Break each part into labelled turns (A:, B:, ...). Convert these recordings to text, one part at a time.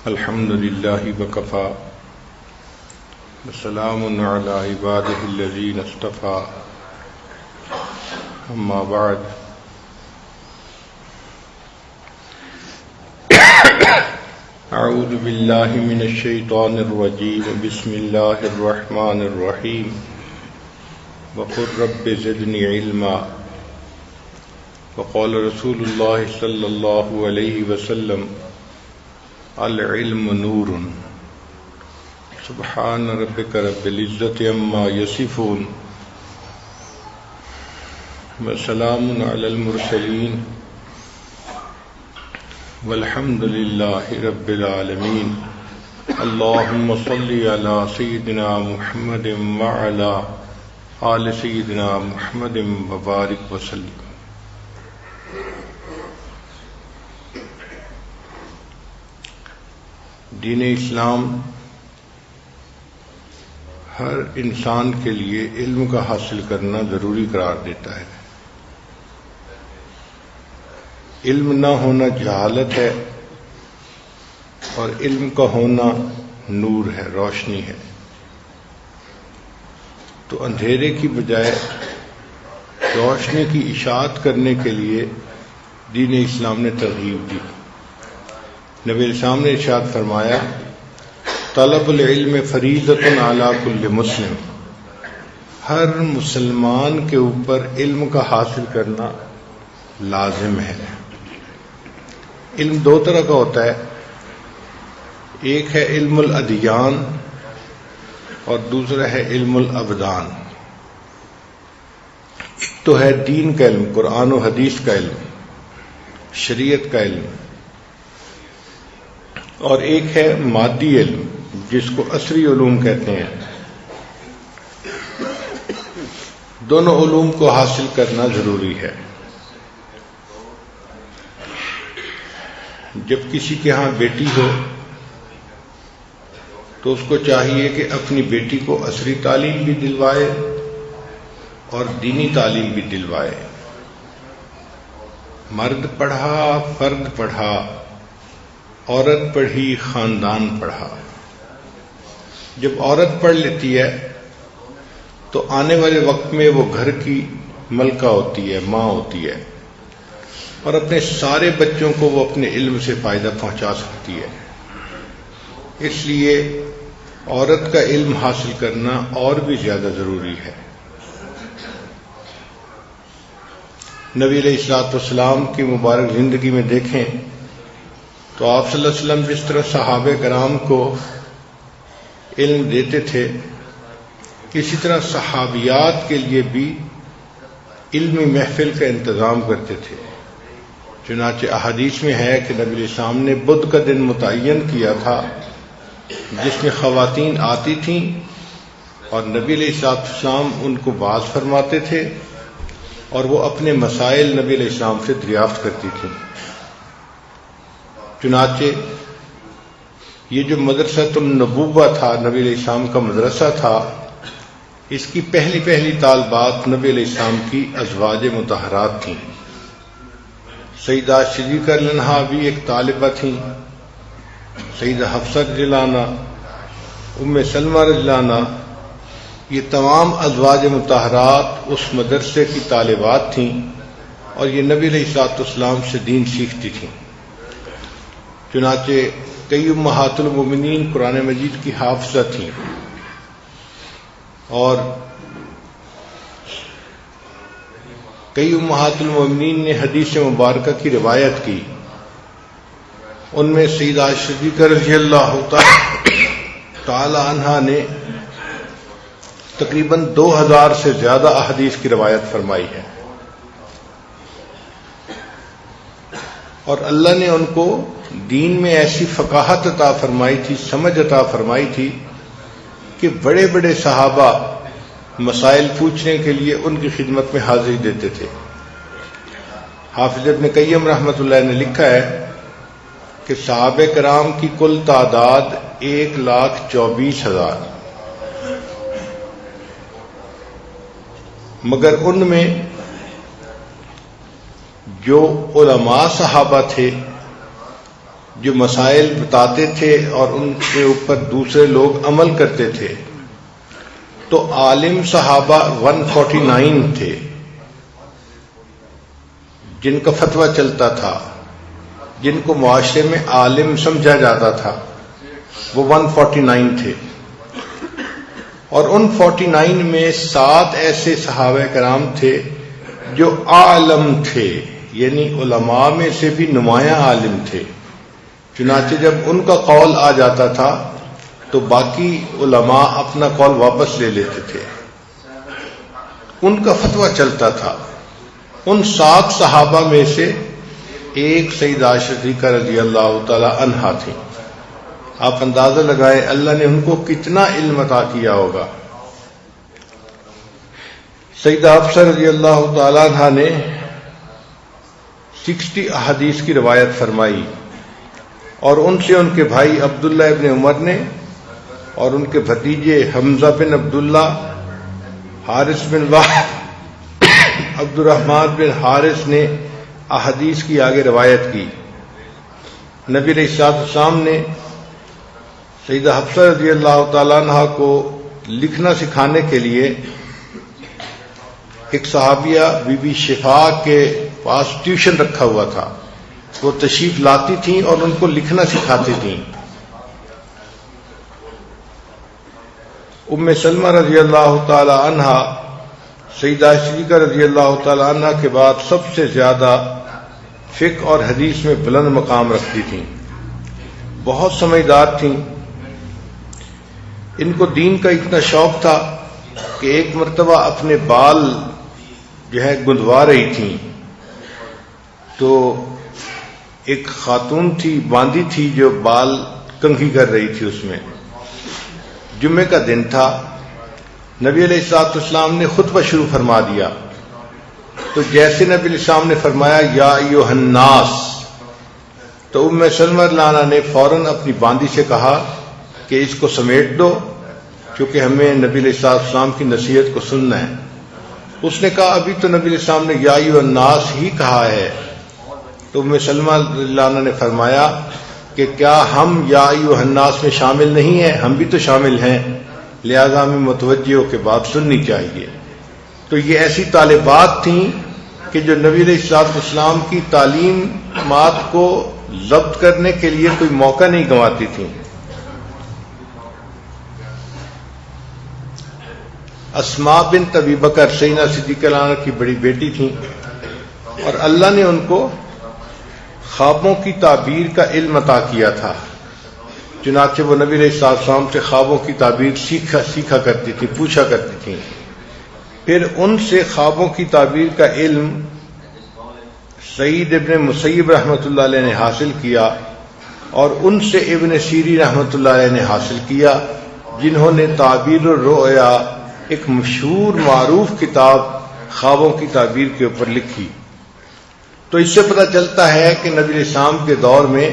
A: الحمد لله وكفى وسلام على عباده الذين اصطفى أما بعد أعوذ بالله من الشيطان الرجيم بسم الله الرحمن الرحيم وقل رب زدني علما وقال رسول الله صلى الله عليه وسلم العلم نور سبحان ربك رب العزة عما يصفون وسلام على المرسلين والحمد لله رب العالمين اللهم صل على سيدنا محمد وعلى آل سيدنا محمد وبارك وسلم. دین اسلام ہر انسان کے لیے علم کا حاصل کرنا ضروری قرار دیتا ہے. علم نہ ہونا جہالت ہے اور علم کا ہونا نور ہے، روشنی ہے. تو اندھیرے کی بجائے روشنی کی اشاعت کرنے کے لیے دین اسلام نے ترغیب دی. نبی اسلام نے ارشاد فرمایا طلب العلم فریضۃ علی کل مسلم، ہر مسلمان کے اوپر علم کا حاصل کرنا لازم ہے. علم دو طرح کا ہوتا ہے، ایک ہے علم الادیان اور دوسرا ہے علم الابدان. ایک تو ہے دین کا علم، قرآن و حدیث کا علم، شریعت کا علم، اور ایک ہے مادی علم جس کو عصری علوم کہتے ہیں. دونوں علوم کو حاصل کرنا ضروری ہے. جب کسی کے ہاں بیٹی ہو تو اس کو چاہیے کہ اپنی بیٹی کو عصری تعلیم بھی دلوائے اور دینی تعلیم بھی دلوائے. مرد پڑھا فرد پڑھا، عورت پڑھی خاندان پڑھا. جب عورت پڑھ لیتی ہے تو آنے والے وقت میں وہ گھر کی ملکہ ہوتی ہے، ماں ہوتی ہے، اور اپنے سارے بچوں کو وہ اپنے علم سے فائدہ پہنچا سکتی ہے. اس لیے عورت کا علم حاصل کرنا اور بھی زیادہ ضروری ہے. نبی علیہ الصلوۃ والسلام کی مبارک زندگی میں دیکھیں تو آپ صلی اللہ علیہ وسلم جس طرح صحابہ کرام کو علم دیتے تھے، اسی طرح صحابیات کے لیے بھی علمی محفل کا انتظام کرتے تھے. چنانچہ احادیث میں ہے کہ نبی علیہ السلام نے بدھ کا دن متعین کیا تھا جس میں خواتین آتی تھیں اور نبی علیہ السلام ان کو باز فرماتے تھے اور وہ اپنے مسائل نبی علیہ السلام سے دریافت کرتی تھیں. چنانچہ یہ جو مدرسۃ النبوہ تھا، نبی علیہ السلام کا مدرسہ تھا، اس کی پہلی طالبات نبی علیہ السلام کی ازواج مطہرات تھیں. سیدہ صدیقہ رضی اللہ عنہا بھی ایک طالبہ تھیں، سیدہ حفصہ رضی اللہ عنہا، ام سلمہ رضی اللہ عنہا، یہ تمام ازواج مطہرات اس مدرسے کی طالبات تھیں اور یہ نبی علیہ الصلوۃ والسلام سے دین سیکھتی تھیں. چنانچہ کئی امہات المومنین قرآن مجید کی حافظہ تھیں اور کئی امہات المومنین نے حدیث مبارکہ کی روایت کی. ان میں سیدہ صدیقہ رضی اللہ تعالی عنہا نے تقریباً 2000 سے زیادہ احادیث کی روایت فرمائی ہے اور اللہ نے ان کو دین میں ایسی فقاہت عطا فرمائی تھی، سمجھ عطا فرمائی تھی کہ بڑے بڑے صحابہ مسائل پوچھنے کے لیے ان کی خدمت میں حاضری دیتے تھے. حافظ ابن قیم رحمۃ اللہ نے لکھا ہے کہ صحابہ کرام کی کل تعداد 1,24,000، مگر ان میں جو علماء صحابہ تھے جو مسائل بتاتے تھے اور ان کے اوپر دوسرے لوگ عمل کرتے تھے، تو عالم صحابہ 149 تھے جن کا فتویٰ چلتا تھا، جن کو معاشرے میں عالم سمجھا جاتا تھا، وہ 149 تھے۔ اور ان 49 میں 7 ایسے صحابہ کرام تھے جو عالم تھے، یعنی علماء میں سے بھی نمایاں عالم تھے۔ چنانچہ جب ان کا قول آ جاتا تھا تو باقی علماء اپنا قول واپس لے لیتے تھے، ان کا فتویٰ چلتا تھا۔ ان 7 صحابہ میں سے ایک سیدہ عائشہ صدیقہ رضی اللہ تعالی عنہا تھی۔ آپ اندازہ لگائیں اللہ نے ان کو کتنا علم عطا کیا ہوگا۔ سیدہ حفصہ رضی اللہ تعالی عنہا نے 60 احادیث کی روایت فرمائی، اور ان سے ان کے بھائی عبداللہ ابن عمر نے اور ان کے بھتیجے حمزہ بن عبداللہ، حارث بن وہب، عبد الرحمن بن حارث نے احادیث کی آگے روایت کی۔ نبی علیہ الصلوۃ والسلام نے سیدہ حفصہ رضی اللہ تعالیٰ عنہ کو لکھنا سکھانے کے لیے ایک صحابیہ بی بی شفا کے پاس ٹیوشن رکھا ہوا تھا، وہ تشریف لاتی تھیں اور ان کو لکھنا سکھاتی تھیں۔ ام سلمہ رضی اللہ تعالی عنہ سیدہ صدیقہ رضی اللہ تعالی عنہ کے بعد سب سے زیادہ فقہ اور حدیث میں بلند مقام رکھتی تھیں، بہت سمجھدار تھیں۔ ان کو دین کا اتنا شوق تھا کہ ایک مرتبہ اپنے بال جو ہے گندوا رہی تھیں، تو ایک خاتون تھی باندھی تھی جو بال کنگھی کر رہی تھی، اس میں جمعے کا دن تھا۔ نبی علیہ الصلوۃ والسلام نے خطبہ شروع فرما دیا، تو جیسے نبی علیہ السلام نے فرمایا یا ایھا الناس، تو ام سلمہ عنہا نے فوراً اپنی باندھی سے کہا کہ اس کو سمیٹ دو، کیونکہ ہمیں نبی علیہ الصلوۃ والسلام کی نصیحت کو سننا ہے۔ اس نے کہا ابھی تو نبی علیہ السلام نے یا ایھا الناس ہی کہا ہے۔ تو ام سلمہ عنہا نے فرمایا کہ کیا ہم یا ایھا الناس میں شامل نہیں ہیں؟ ہم بھی تو شامل ہیں، لہذا ہمیں متوجہ ہو کے بات سننی چاہیے۔ تو یہ ایسی طالبات تھیں کہ جو نبی علیہ الصلوۃ والسلام کی تعلیمات کو ضبط کرنے کے لیے کوئی موقع نہیں گنواتی تھیں۔ اسماء بنت ابی بکر سیدہ صدیقہ عنہا کی بڑی بیٹی تھیں، اور اللہ نے ان کو خوابوں کی تعبیر کا علم عطا کیا تھا۔ چنانچہ وہ نبی علیہ الصلوۃ والسلام سے خوابوں کی تعبیر سیکھا کرتی تھی، پوچھا کرتی تھیں۔ پھر ان سے خوابوں کی تعبیر کا علم سعید ابن مسیب رحمۃ اللہ علیہ نے حاصل کیا، اور ان سے ابن سیرین رحمۃ اللہ علیہ نے حاصل کیا، جنہوں نے تعبیر الرؤیا ایک مشہور معروف کتاب خوابوں کی تعبیر کے اوپر لکھی۔ تو اس سے پتہ چلتا ہے کہ نبی علیہ السلام کے دور میں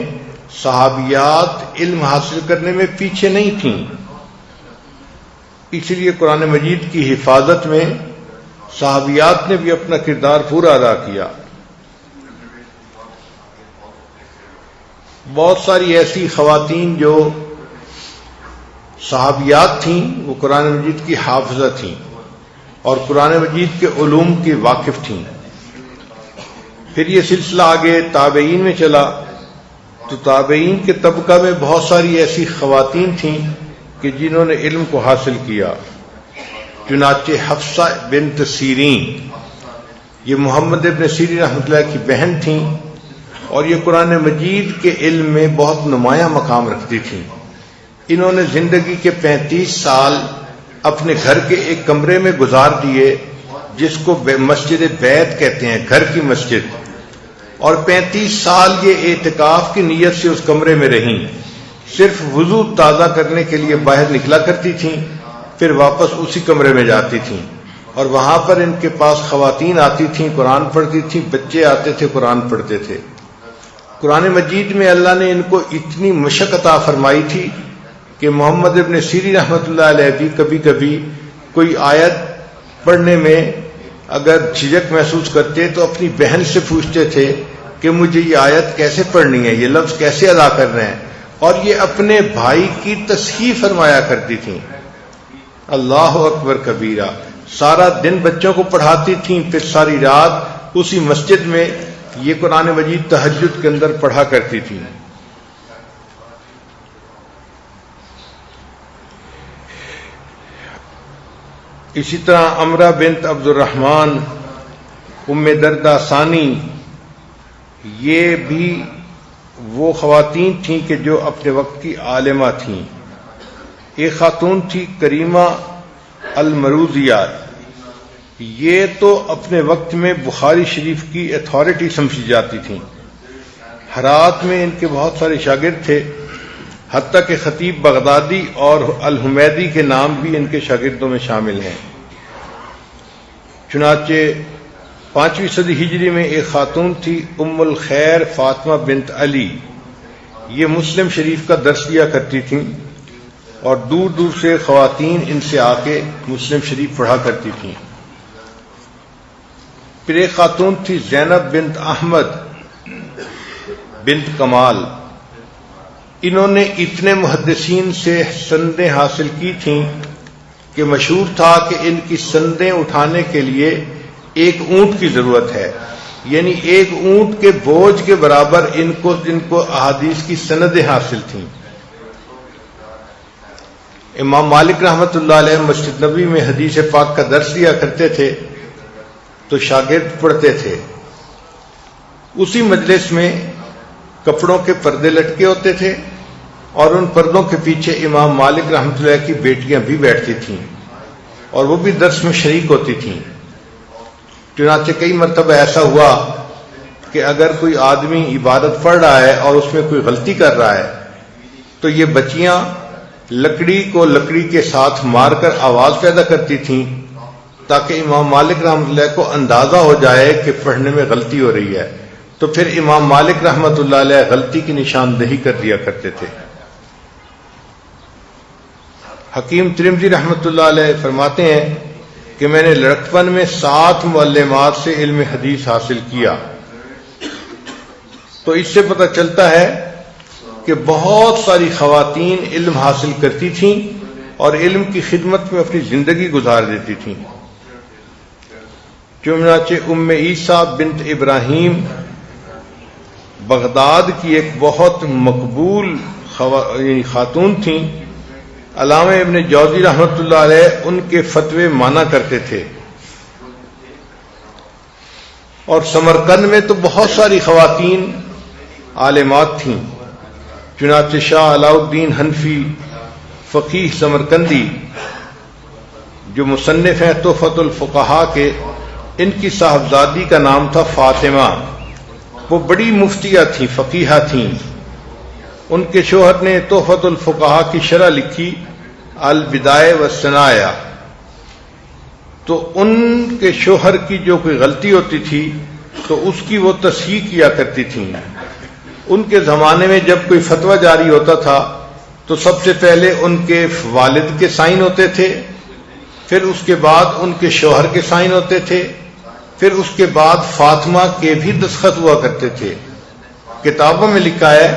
A: صحابیات علم حاصل کرنے میں پیچھے نہیں تھیں، اس لیے قرآن مجید کی حفاظت میں صحابیات نے بھی اپنا کردار پورا ادا کیا۔ بہت ساری ایسی خواتین جو صحابیات تھیں وہ قرآن مجید کی حافظہ تھیں اور قرآن مجید کے علوم کی واقف تھیں۔ پھر یہ سلسلہ آگے تابعین میں چلا، تو تابعین کے طبقہ میں بہت ساری ایسی خواتین تھیں کہ جنہوں نے علم کو حاصل کیا۔ چنانچہ حفصہ بنت سیرین، یہ محمد ابن سیرین رحمۃ اللہ کی بہن تھیں، اور یہ قرآن مجید کے علم میں بہت نمایاں مقام رکھتی تھیں۔ انہوں نے زندگی کے 35 سال اپنے گھر کے ایک کمرے میں گزار دیے، جس کو مسجد بیت کہتے ہیں، گھر کی مسجد، اور 35 سال یہ اعتکاف کی نیت سے اس کمرے میں رہیں۔ صرف وضو تازہ کرنے کے لیے باہر نکلا کرتی تھیں، پھر واپس اسی کمرے میں جاتی تھیں، اور وہاں پر ان کے پاس خواتین آتی تھیں، قرآن پڑھتی تھیں، بچے آتے تھے، قرآن پڑھتے تھے۔ قرآن مجید میں اللہ نے ان کو اتنی مشق عطا فرمائی تھی کہ محمد ابن سیرین رحمۃ اللہ علیہ بھی کبھی کبھی کوئی آیت پڑھنے میں اگر جھجک محسوس کرتے تو اپنی بہن سے پوچھتے تھے کہ مجھے یہ آیت کیسے پڑھنی ہے، یہ لفظ کیسے ادا کرنا ہے، اور یہ اپنے بھائی کی تصحیح فرمایا کرتی تھیں۔ اللہ اکبر کبیرہ، سارا دن بچوں کو پڑھاتی تھیں، پھر ساری رات اسی مسجد میں یہ قرآن مجید تہجد کے اندر پڑھا کرتی تھیں۔ اسی طرح عمرہ بنت عبد الرحمن، ام دردہ ثانی، یہ بھی وہ خواتین تھیں کہ جو اپنے وقت کی عالمہ تھیں۔ ایک خاتون تھی کریمہ المروزیہ، یہ تو اپنے وقت میں بخاری شریف کی اتھارٹی سمجھی جاتی تھیں۔ ہرات میں ان کے بہت سارے شاگرد تھے، حتیٰ کہ خطیب بغدادی اور الحمیدی کے نام بھی ان کے شاگردوں میں شامل ہیں۔ چنانچہ 5ویں صدی ہجری میں ایک خاتون تھی ام الخیر فاطمہ بنت علی، یہ مسلم شریف کا درس دیا کرتی تھیں اور دور دور سے خواتین ان سے آ کے مسلم شریف پڑھا کرتی تھیں۔ پھر ایک خاتون تھی زینب بنت احمد بنت کمال، انہوں نے اتنے محدثین سے سندیں حاصل کی تھیں کہ مشہور تھا کہ ان کی سندیں اٹھانے کے لیے ایک اونٹ کی ضرورت ہے، یعنی ایک اونٹ کے بوجھ کے برابر ان کو احادیث کی سندیں حاصل تھیں۔ امام مالک رحمۃ اللہ علیہ مسجد نبوی میں حدیث پاک کا درس دیا کرتے تھے تو شاگرد پڑھتے تھے۔ اسی مجلس میں کپڑوں کے پردے لٹکے ہوتے تھے اور ان پردوں کے پیچھے امام مالک رحمۃ اللہ کی بیٹیاں بھی بیٹھتی تھیں اور وہ بھی درس میں شریک ہوتی تھیں۔ چنانچہ کئی مرتبہ ایسا ہوا کہ اگر کوئی آدمی عبادت پڑھ رہا ہے اور اس میں کوئی غلطی کر رہا ہے تو یہ بچیاں لکڑی کو لکڑی کے ساتھ مار کر آواز پیدا کرتی تھیں تاکہ امام مالک رحمۃ اللہ کو اندازہ ہو جائے کہ پڑھنے میں غلطی ہو رہی ہے، تو پھر امام مالک رحمۃ اللہ علیہ غلطی کی نشاندہی کر دیا کرتے تھے۔ حکیم ترمذی رحمۃ اللہ علیہ فرماتے ہیں کہ میں نے لڑکپن میں 7 معلمات سے علم حدیث حاصل کیا، تو اس سے پتہ چلتا ہے کہ بہت ساری خواتین علم حاصل کرتی تھیں اور علم کی خدمت میں اپنی زندگی گزار دیتی تھیں۔ چنانچہ ام عیسیٰ بنت ابراہیم بغداد کی ایک بہت مقبول خاتون تھیں، علامہ ابن جوزی رحمۃ اللہ علیہ ان کے فتوے مانا کرتے تھے۔ اور سمرقند میں تو بہت ساری خواتین عالمات تھیں، چنانچہ شاہ علاء الدین حنفی فقیہ سمرقندی جو مصنف ہیں تحفۃ الفقہاء کے، ان کی صاحبزادی کا نام تھا فاطمہ، وہ بڑی مفتیہ تھیں، فقیہہ تھیں۔ ان کے شوہر نے تحفۃ الفقہاء کی شرح لکھی البدایہ والثنایا، تو ان کے شوہر کی جو کوئی غلطی ہوتی تھی تو اس کی وہ تصحیح کیا کرتی تھیں۔ ان کے زمانے میں جب کوئی فتویٰ جاری ہوتا تھا تو سب سے پہلے ان کے والد کے سائن ہوتے تھے، پھر اس کے بعد ان کے شوہر کے سائن ہوتے تھے، پھر اس کے بعد فاطمہ کے بھی دستخط ہوا کرتے تھے۔ کتابوں میں لکھا ہے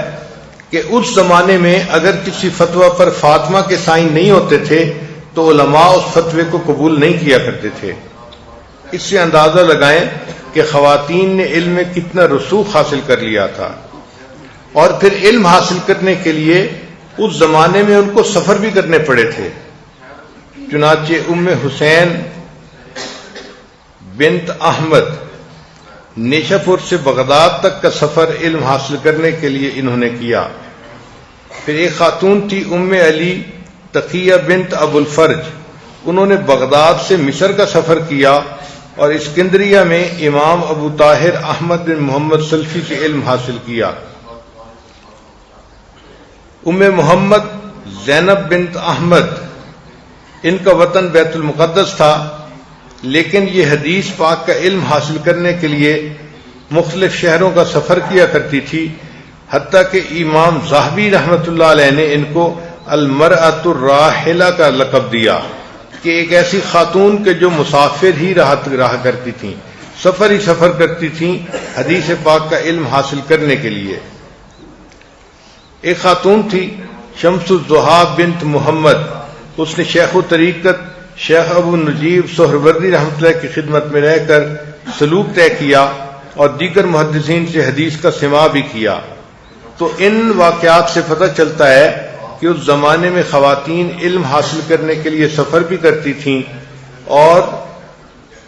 A: کہ اس زمانے میں اگر کسی فتویٰ پر فاطمہ کے سائن نہیں ہوتے تھے تو علماء اس فتوے کو قبول نہیں کیا کرتے تھے۔ اس سے اندازہ لگائیں کہ خواتین نے علم میں کتنا رسوخ حاصل کر لیا تھا، اور پھر علم حاصل کرنے کے لیے اس زمانے میں ان کو سفر بھی کرنے پڑے تھے۔ چنانچہ ام حسین بنت احمد نیشاپور سے بغداد تک کا سفر علم حاصل کرنے کے لیے انہوں نے کیا۔ پھر ایک خاتون تھی ام علی تقیہ بنت ابو الفرج، انہوں نے بغداد سے مصر کا سفر کیا اور اسکندریہ میں امام ابو طاہر احمد بن محمد سلفی سے علم حاصل کیا۔ ام محمد زینب بنت احمد، ان کا وطن بیت المقدس تھا، لیکن یہ حدیث پاک کا علم حاصل کرنے کے لیے مختلف شہروں کا سفر کیا کرتی تھی، حتیٰ کہ امام ذہبی رحمۃ اللہ علیہ نے ان کو المرأۃ الراحلہ کا لقب دیا کہ ایک ایسی خاتون کے جو مسافر ہی رہا کرتی تھیں، سفر ہی سفر کرتی تھیں حدیث پاک کا علم حاصل کرنے کے لیے۔ ایک خاتون تھی شمس الضحیٰ بنت محمد، اس نے شیخ طریقت شیخ ابو نجیب سہروردی رحمۃ اللہ کی خدمت میں رہ کر سلوک طے کیا اور دیگر محدثین سے حدیث کا سماع بھی کیا۔ تو ان واقعات سے پتہ چلتا ہے کہ اس زمانے میں خواتین علم حاصل کرنے کے لیے سفر بھی کرتی تھیں اور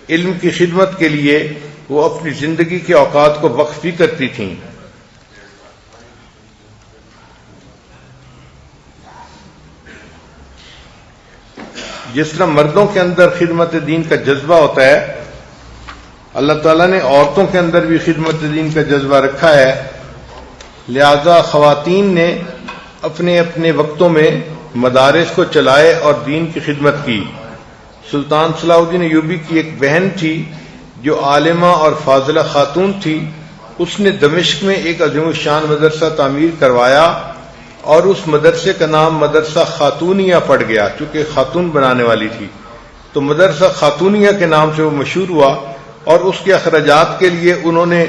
A: علم کی خدمت کے لیے وہ اپنی زندگی کے اوقات کو وقف بھی کرتی تھیں۔ جس طرح مردوں کے اندر خدمت دین کا جذبہ ہوتا ہے، اللہ تعالیٰ نے عورتوں کے اندر بھی خدمت دین کا جذبہ رکھا ہے، لہذا خواتین نے اپنے اپنے وقتوں میں مدارس کو چلائے اور دین کی خدمت کی۔ سلطان صلاح الدین ایوبی کی ایک بہن تھی جو عالمہ اور فاضلہ خاتون تھی، اس نے دمشق میں ایک عظیم الشان مدرسہ تعمیر کروایا اور اس مدرسے کا نام مدرسہ خاتونیہ پڑ گیا، چونکہ خاتون بنانے والی تھی تو مدرسہ خاتونیہ کے نام سے وہ مشہور ہوا، اور اس کے اخراجات کے لیے انہوں نے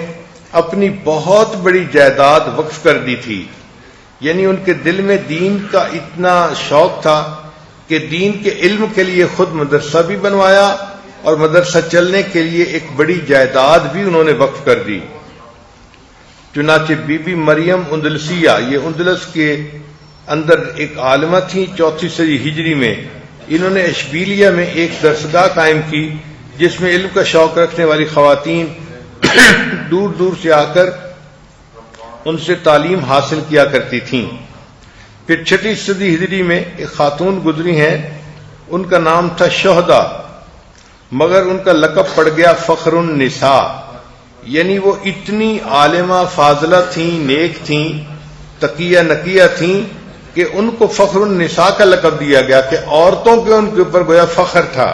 A: اپنی بہت بڑی جائیداد وقف کر دی تھی۔ یعنی ان کے دل میں دین کا اتنا شوق تھا کہ دین کے علم کے لیے خود مدرسہ بھی بنوایا اور مدرسہ چلنے کے لیے ایک بڑی جائیداد بھی انہوں نے وقف کر دی۔ چنانچہ بی بی مریم اندلسیہ، یہ اندلس کے اندر ایک عالمہ تھیں 4 صدی ہجری میں، انہوں نے اشبیلیہ میں ایک درسگاہ قائم کی جس میں علم کا شوق رکھنے والی خواتین دور دور سے آ کر ان سے تعلیم حاصل کیا کرتی تھیں۔ پھر 6 صدی ہجری میں ایک خاتون گزری ہیں، ان کا نام تھا شہدہ، مگر ان کا لقب پڑ گیا فخر النساء، یعنی وہ اتنی عالمہ فاضلہ تھیں، نیک تھیں، تقیہ نقیہ تھیں کہ ان کو فخر النساء کا لقب دیا گیا کہ عورتوں کے ان کے اوپر گویا فخر تھا۔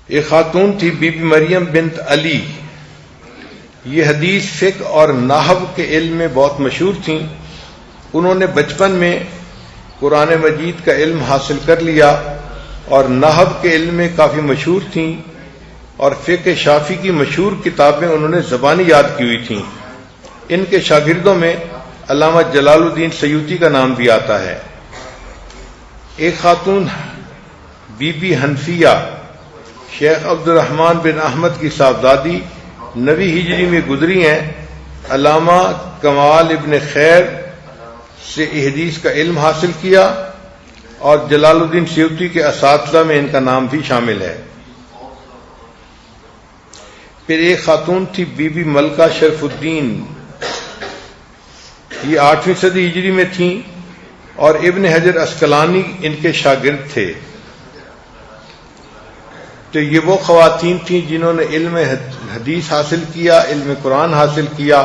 A: ایک خاتون تھی بی بی مریم بنت علی، یہ حدیث فقہ اور نحو کے علم میں بہت مشہور تھیں۔ انہوں نے بچپن میں قرآن مجید کا علم حاصل کر لیا اور نحو کے علم میں کافی مشہور تھیں، اور فقہ شافعی کی مشہور کتابیں انہوں نے زبانی یاد کی ہوئی تھیں۔ ان کے شاگردوں میں علامہ جلال الدین سیوطی کا نام بھی آتا ہے۔ ایک خاتون بی بی حنفیہ شیخ عبد الرحمن بن احمد کی صاحبزادی 9 ہجری میں گزری ہیں، علامہ کمال ابن خیر سے حدیث کا علم حاصل کیا اور جلال الدین سیوطی کے اساتذہ میں ان کا نام بھی شامل ہے۔ پھر ایک خاتون تھی بی بی ملکہ شرف الدین، یہ 8ویں صدی ہجری میں تھیں اور ابن حجر عسقلانی ان کے شاگرد تھے۔ تو یہ وہ خواتین تھیں جنہوں نے علم حدیث حاصل کیا، علم قرآن حاصل کیا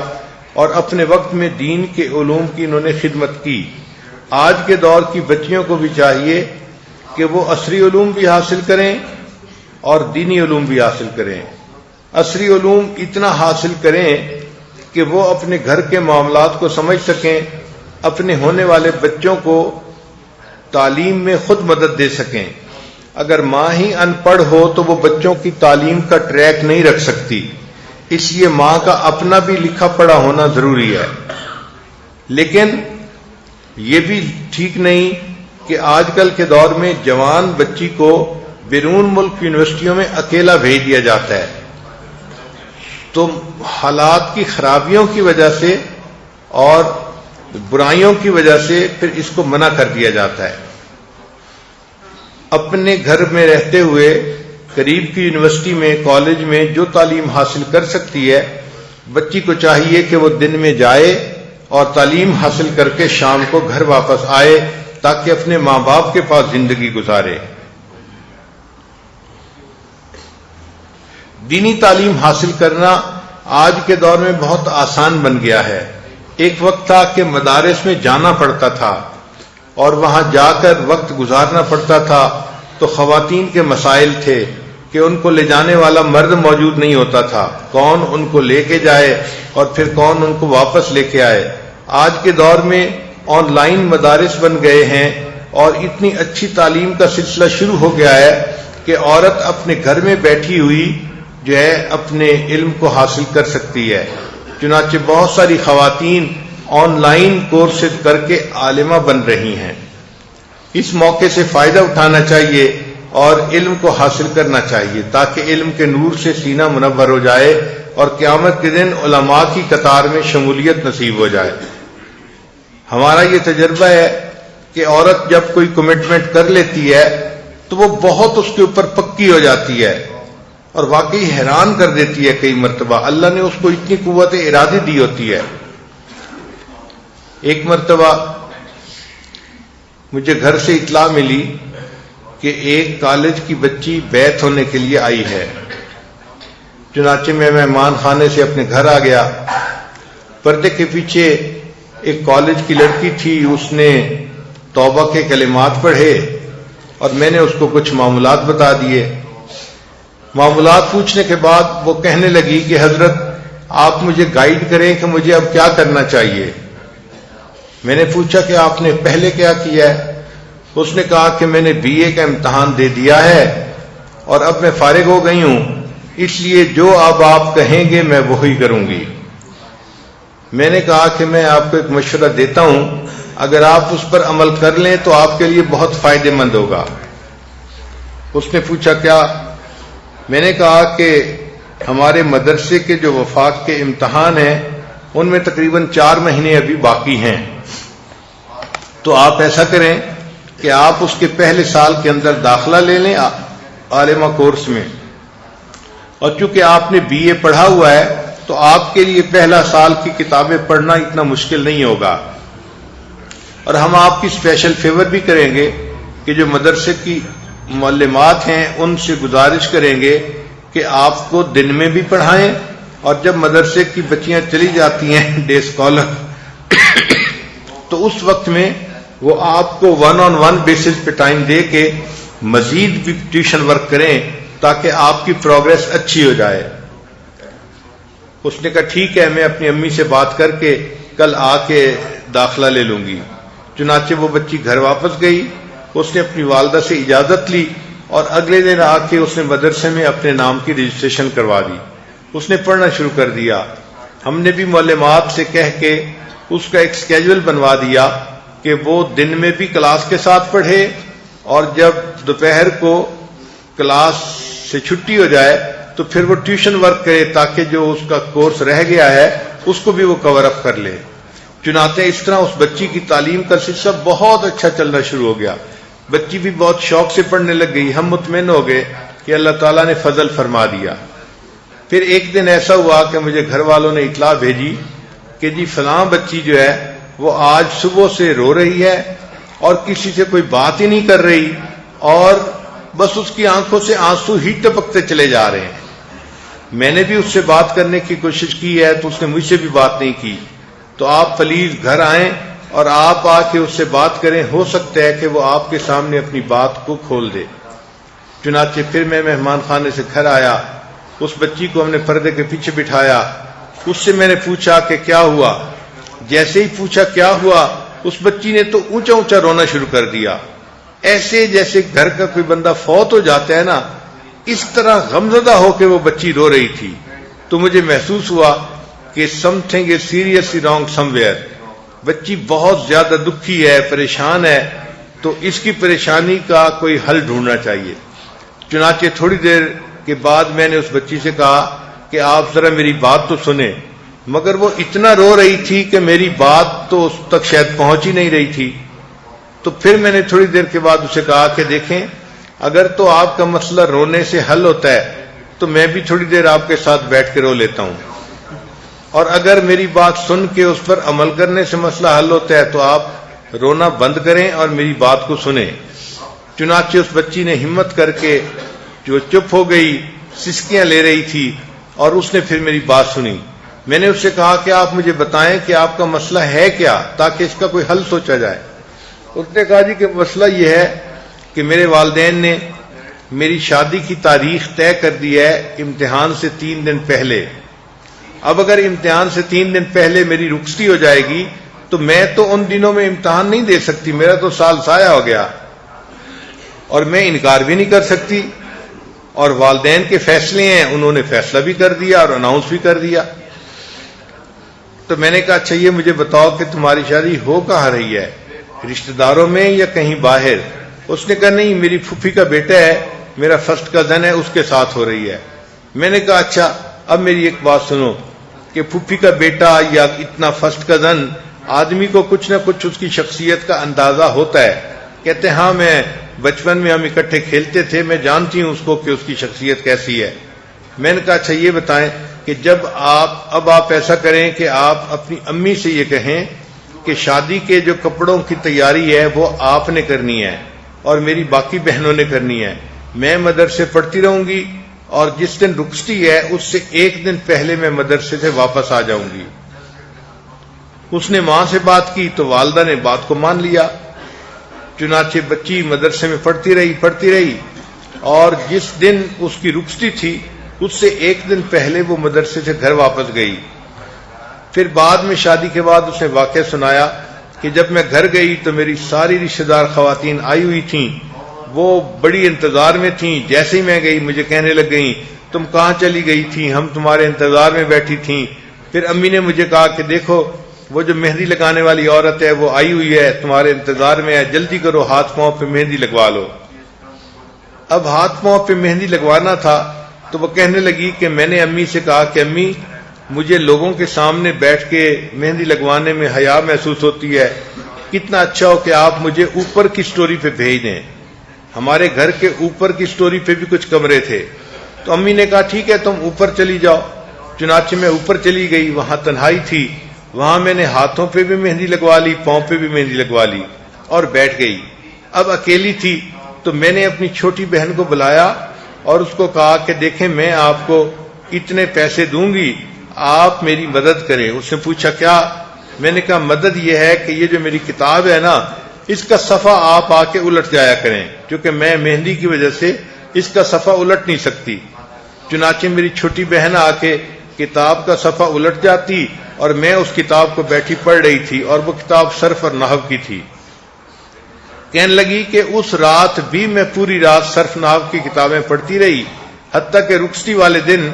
A: اور اپنے وقت میں دین کے علوم کی انہوں نے خدمت کی۔ آج کے دور کی بچیوں کو بھی چاہیے کہ وہ عصری علوم بھی حاصل کریں اور دینی علوم بھی حاصل کریں۔ عصری علوم اتنا حاصل کریں کہ وہ اپنے گھر کے معاملات کو سمجھ سکیں، اپنے ہونے والے بچوں کو تعلیم میں خود مدد دے سکیں۔ اگر ماں ہی ان پڑھ ہو تو وہ بچوں کی تعلیم کا ٹریک نہیں رکھ سکتی، اس لیے ماں کا اپنا بھی لکھا پڑھا ہونا ضروری ہے۔ لیکن یہ بھی ٹھیک نہیں کہ آج کل کے دور میں جوان بچی کو بیرون ملک یونیورسٹیوں میں اکیلا بھیج دیا جاتا ہے، تو حالات کی خرابیوں کی وجہ سے اور برائیوں کی وجہ سے پھر اس کو منع کر دیا جاتا ہے۔ اپنے گھر میں رہتے ہوئے قریب کی یونیورسٹی میں، کالج میں جو تعلیم حاصل کر سکتی ہے، بچی کو چاہیے کہ وہ دن میں جائے اور تعلیم حاصل کر کے شام کو گھر واپس آئے تاکہ اپنے ماں باپ کے پاس زندگی گزارے۔ دینی تعلیم حاصل کرنا آج کے دور میں بہت آسان بن گیا ہے۔ ایک وقت تھا کہ مدارس میں جانا پڑتا تھا اور وہاں جا کر وقت گزارنا پڑتا تھا، تو خواتین کے مسائل تھے کہ ان کو لے جانے والا مرد موجود نہیں ہوتا تھا، کون ان کو لے کے جائے اور پھر کون ان کو واپس لے کے آئے۔ آج کے دور میں آن لائن مدارس بن گئے ہیں اور اتنی اچھی تعلیم کا سلسلہ شروع ہو گیا ہے کہ عورت اپنے گھر میں بیٹھی ہوئی جو ہے اپنے علم کو حاصل کر سکتی ہے. چنانچہ بہت ساری خواتین آن لائن کورسز کر کے عالمہ بن رہی ہیں. اس موقع سے فائدہ اٹھانا چاہیے اور علم کو حاصل کرنا چاہیے تاکہ علم کے نور سے سینہ منور ہو جائے اور قیامت کے دن علماء کی قطار میں شمولیت نصیب ہو جائے. ہمارا یہ تجربہ ہے کہ عورت جب کوئی کمٹمنٹ کر لیتی ہے تو وہ بہت اس کے اوپر پکی ہو جاتی ہے اور واقعی حیران کر دیتی ہے. کئی مرتبہ اللہ نے اس کو اتنی قوت ارادی دی ہوتی ہے. ایک مرتبہ مجھے گھر سے اطلاع ملی کہ ایک کالج کی بچی بیعت ہونے کے لیے آئی ہے. چنانچہ میں مہمان خانے سے اپنے گھر آ گیا. پردے کے پیچھے ایک کالج کی لڑکی تھی، اس نے توبہ کے کلمات پڑھے اور میں نے اس کو کچھ معاملات بتا دیے. معاملات پوچھنے کے بعد وہ کہنے لگی کہ حضرت آپ مجھے گائیڈ کریں کہ مجھے اب کیا کرنا چاہیے. میں نے پوچھا کہ آپ نے پہلے کیا کیا ہے؟ اس نے کہا کہ میں نے بی اے کا امتحان دے دیا ہے اور اب میں فارغ ہو گئی ہوں، اس لیے جو اب آپ کہیں گے میں وہی کروں گی. میں نے کہا کہ میں آپ کو ایک مشورہ دیتا ہوں، اگر آپ اس پر عمل کر لیں تو آپ کے لیے بہت فائدہ مند ہوگا. اس نے پوچھا کیا؟ میں نے کہا کہ ہمارے مدرسے کے جو وفاق کے امتحان ہیں ان میں تقریباً 4 مہینے ابھی باقی ہیں، تو آپ ایسا کریں کہ آپ اس کے پہلے سال کے اندر داخلہ لے لیں عالمہ کورس میں، اور چونکہ آپ نے بی اے پڑھا ہوا ہے تو آپ کے لیے پہلا سال کی کتابیں پڑھنا اتنا مشکل نہیں ہوگا. اور ہم آپ کی اسپیشل فیور بھی کریں گے کہ جو مدرسے کی معلمات ہیں ان سے گزارش کریں گے کہ آپ کو دن میں بھی پڑھائیں، اور جب مدرسے کی بچیاں چلی جاتی ہیں ڈے اسکالر تو اس وقت میں وہ آپ کو 1-on-1 بیسس پہ ٹائم دے کے مزید بھی ٹیوشن ورک کریں تاکہ آپ کی پروگریس اچھی ہو جائے. اس نے کہا ٹھیک ہے، میں اپنی امی سے بات کر کے کل آ کے داخلہ لے لوں گی. چنانچہ وہ بچی گھر واپس گئی، اس نے اپنی والدہ سے اجازت لی اور اگلے دن آ کے اس نے مدرسے میں اپنے نام کی رجسٹریشن کروا دی. اس نے پڑھنا شروع کر دیا. ہم نے بھی معلمات سے کہہ کے اس کا ایک سکیجول بنوا دیا کہ وہ دن میں بھی کلاس کے ساتھ پڑھے اور جب دوپہر کو کلاس سے چھٹی ہو جائے تو پھر وہ ٹیوشن ورک کرے تاکہ جو اس کا کورس رہ گیا ہے اس کو بھی وہ کور اپ کر لے. چنانچہ اس طرح اس بچی کی تعلیم کا سلسلہ بہت اچھا چلنا شروع ہو گیا. بچی بھی بہت شوق سے پڑھنے لگ گئی. ہم مطمئن ہو گئے کہ اللہ تعالیٰ نے فضل فرما دیا. پھر ایک دن ایسا ہوا کہ مجھے گھر والوں نے اطلاع بھیجی کہ جی فلاں بچی جو ہے وہ آج صبح سے رو رہی ہے اور کسی سے کوئی بات ہی نہیں کر رہی اور بس اس کی آنکھوں سے آنسو ہی ٹپکتے چلے جا رہے ہیں. میں نے بھی اس سے بات کرنے کی کوشش کی ہے تو اس نے مجھ سے بھی بات نہیں کی. تو آپ پلیز گھر آئیں اور آپ آ کے اس سے بات کریں، ہو سکتا ہے کہ وہ آپ کے سامنے اپنی بات کو کھول دے. چنانچہ پھر میں مہمان خانے سے گھر آیا. اس بچی کو ہم نے پردے کے پیچھے بٹھایا. اس سے میں نے پوچھا کہ کیا ہوا. جیسے ہی پوچھا کیا ہوا اس بچی نے تو اونچا اونچا رونا شروع کر دیا، ایسے جیسے گھر کا کوئی بندہ فوت ہو جاتا ہے نا، اس طرح غمزدہ ہو کے وہ بچی رو رہی تھی. تو مجھے محسوس ہوا کہ some thing is seriously wrong some where. بچی بہت زیادہ دکھی ہے، پریشان ہے، تو اس کی پریشانی کا کوئی حل ڈھونڈنا چاہیے. چنانچہ تھوڑی دیر کے بعد میں نے اس بچی سے کہا کہ آپ ذرا میری بات تو سنیں، مگر وہ اتنا رو رہی تھی کہ میری بات تو اس تک شاید پہنچ ہی نہیں رہی تھی. تو پھر میں نے تھوڑی دیر کے بعد اسے کہا کہ دیکھیں اگر تو آپ کا مسئلہ رونے سے حل ہوتا ہے تو میں بھی تھوڑی دیر آپ کے ساتھ بیٹھ کے رو لیتا ہوں، اور اگر میری بات سن کے اس پر عمل کرنے سے مسئلہ حل ہوتا ہے تو آپ رونا بند کریں اور میری بات کو سنیں. چنانچہ اس بچی نے ہمت کر کے جو چپ ہو گئی، سسکیاں لے رہی تھی، اور اس نے پھر میری بات سنی. میں نے اس سے کہا کہ آپ مجھے بتائیں کہ آپ کا مسئلہ ہے کیا تاکہ اس کا کوئی حل سوچا جائے. اس نے کہا جی کہ مسئلہ یہ ہے کہ میرے والدین نے میری شادی کی تاریخ طے کر دی ہے امتحان سے 3 دن پہلے. اب اگر امتحان سے 3 دن پہلے میری رخصتی ہو جائے گی تو میں تو ان دنوں میں امتحان نہیں دے سکتی، میرا تو سال ضائع ہو گیا، اور میں انکار بھی نہیں کر سکتی، اور والدین کے فیصلے ہیں، انہوں نے فیصلہ بھی کر دیا اور اناؤنس بھی کر دیا۔ تو میں نے کہا اچھا یہ مجھے بتاؤ کہ تمہاری شادی ہو کہاں رہی ہے، رشتہ داروں میں یا کہیں باہر؟ اس نے کہا نہیں، میری پھوپھی کا بیٹا ہے، میرا فرسٹ کزن ہے، اس کے ساتھ ہو رہی ہے۔ میں نے کہا اچھا اب میری ایک بات سنو کہ پھوپھی کا بیٹا یا اتنا فرسٹ کزن، آدمی کو کچھ نہ کچھ اس کی شخصیت کا اندازہ ہوتا ہے۔ کہتے ہاں میں بچپن میں ہم اکٹھے کھیلتے تھے، میں جانتی ہوں اس کو کہ اس کی شخصیت کیسی ہے۔ میں نے کہا اچھا یہ بتائیں کہ جب آپ ایسا کریں کہ آپ اپنی امی سے یہ کہیں کہ شادی کے جو کپڑوں کی تیاری ہے وہ آپ نے کرنی ہے اور میری باقی بہنوں نے کرنی ہے، میں مدرسے پڑھتی رہوں گی، اور جس دن رخصتی ہے اس سے ایک دن پہلے میں مدرسے سے واپس آ جاؤں گی۔ اس نے ماں سے بات کی تو والدہ نے بات کو مان لیا، چنانچہ بچی مدرسے میں پڑھتی رہی، اور جس دن اس کی رخصتی تھی اس سے ایک دن پہلے وہ مدرسے سے گھر واپس گئی۔ پھر بعد میں شادی کے بعد اس نے واقعہ سنایا کہ جب میں گھر گئی تو میری ساری رشتہ دار خواتین آئی ہوئی تھیں، وہ بڑی انتظار میں تھیں، جیسے ہی میں گئی مجھے کہنے لگ گئیں تم کہاں چلی گئی تھی، ہم تمہارے انتظار میں بیٹھی تھیں۔ پھر امی نے مجھے کہا کہ دیکھو وہ جو مہندی لگانے والی عورت ہے وہ آئی ہوئی ہے، تمہارے انتظار میں ہے، جلدی کرو ہاتھ پاؤں پہ مہندی لگوا لو۔ اب ہاتھ پاؤں پہ مہندی لگوانا تھا تو وہ کہنے لگی کہ میں نے امی سے کہا کہ امی مجھے لوگوں کے سامنے بیٹھ کے مہندی لگوانے میں حیا محسوس ہوتی ہے، کتنا اچھا ہو کہ آپ مجھے اوپر کی سٹوری پہ بھیج دیں۔ ہمارے گھر کے اوپر کی سٹوری پہ بھی کچھ کمرے تھے، تو امی نے کہا ٹھیک ہے تم اوپر چلی جاؤ۔ چنانچہ میں اوپر چلی گئی، وہاں تنہائی تھی، وہاں میں نے ہاتھوں پہ بھی مہندی لگوا لی، پاؤں پہ بھی مہندی لگوا لی اور بیٹھ گئی۔ اب اکیلی تھی تو میں نے اپنی چھوٹی بہن کو بلایا اور اس کو کہا کہ دیکھیں میں آپ کو اتنے پیسے دوں گی، آپ میری مدد کریں۔ اس نے پوچھا کیا؟ میں نے کہا مدد یہ ہے کہ یہ جو میری کتاب ہے نا اس کا صفحہ آپ آ کے الٹ جایا کریں، کیونکہ میں مہندی کی وجہ سے اس کا صفحہ الٹ نہیں سکتی۔ چنانچہ میری چھوٹی بہن آ کے کتاب کا صفحہ الٹ جاتی اور میں اس کتاب کو بیٹھی پڑھ رہی تھی، اور وہ کتاب صرف اور نحو کی تھی۔ کہنے لگی کہ اس رات بھی میں پوری رات صرف نحو کی کتابیں پڑھتی رہی، حتیٰ کہ رخصتی والے دن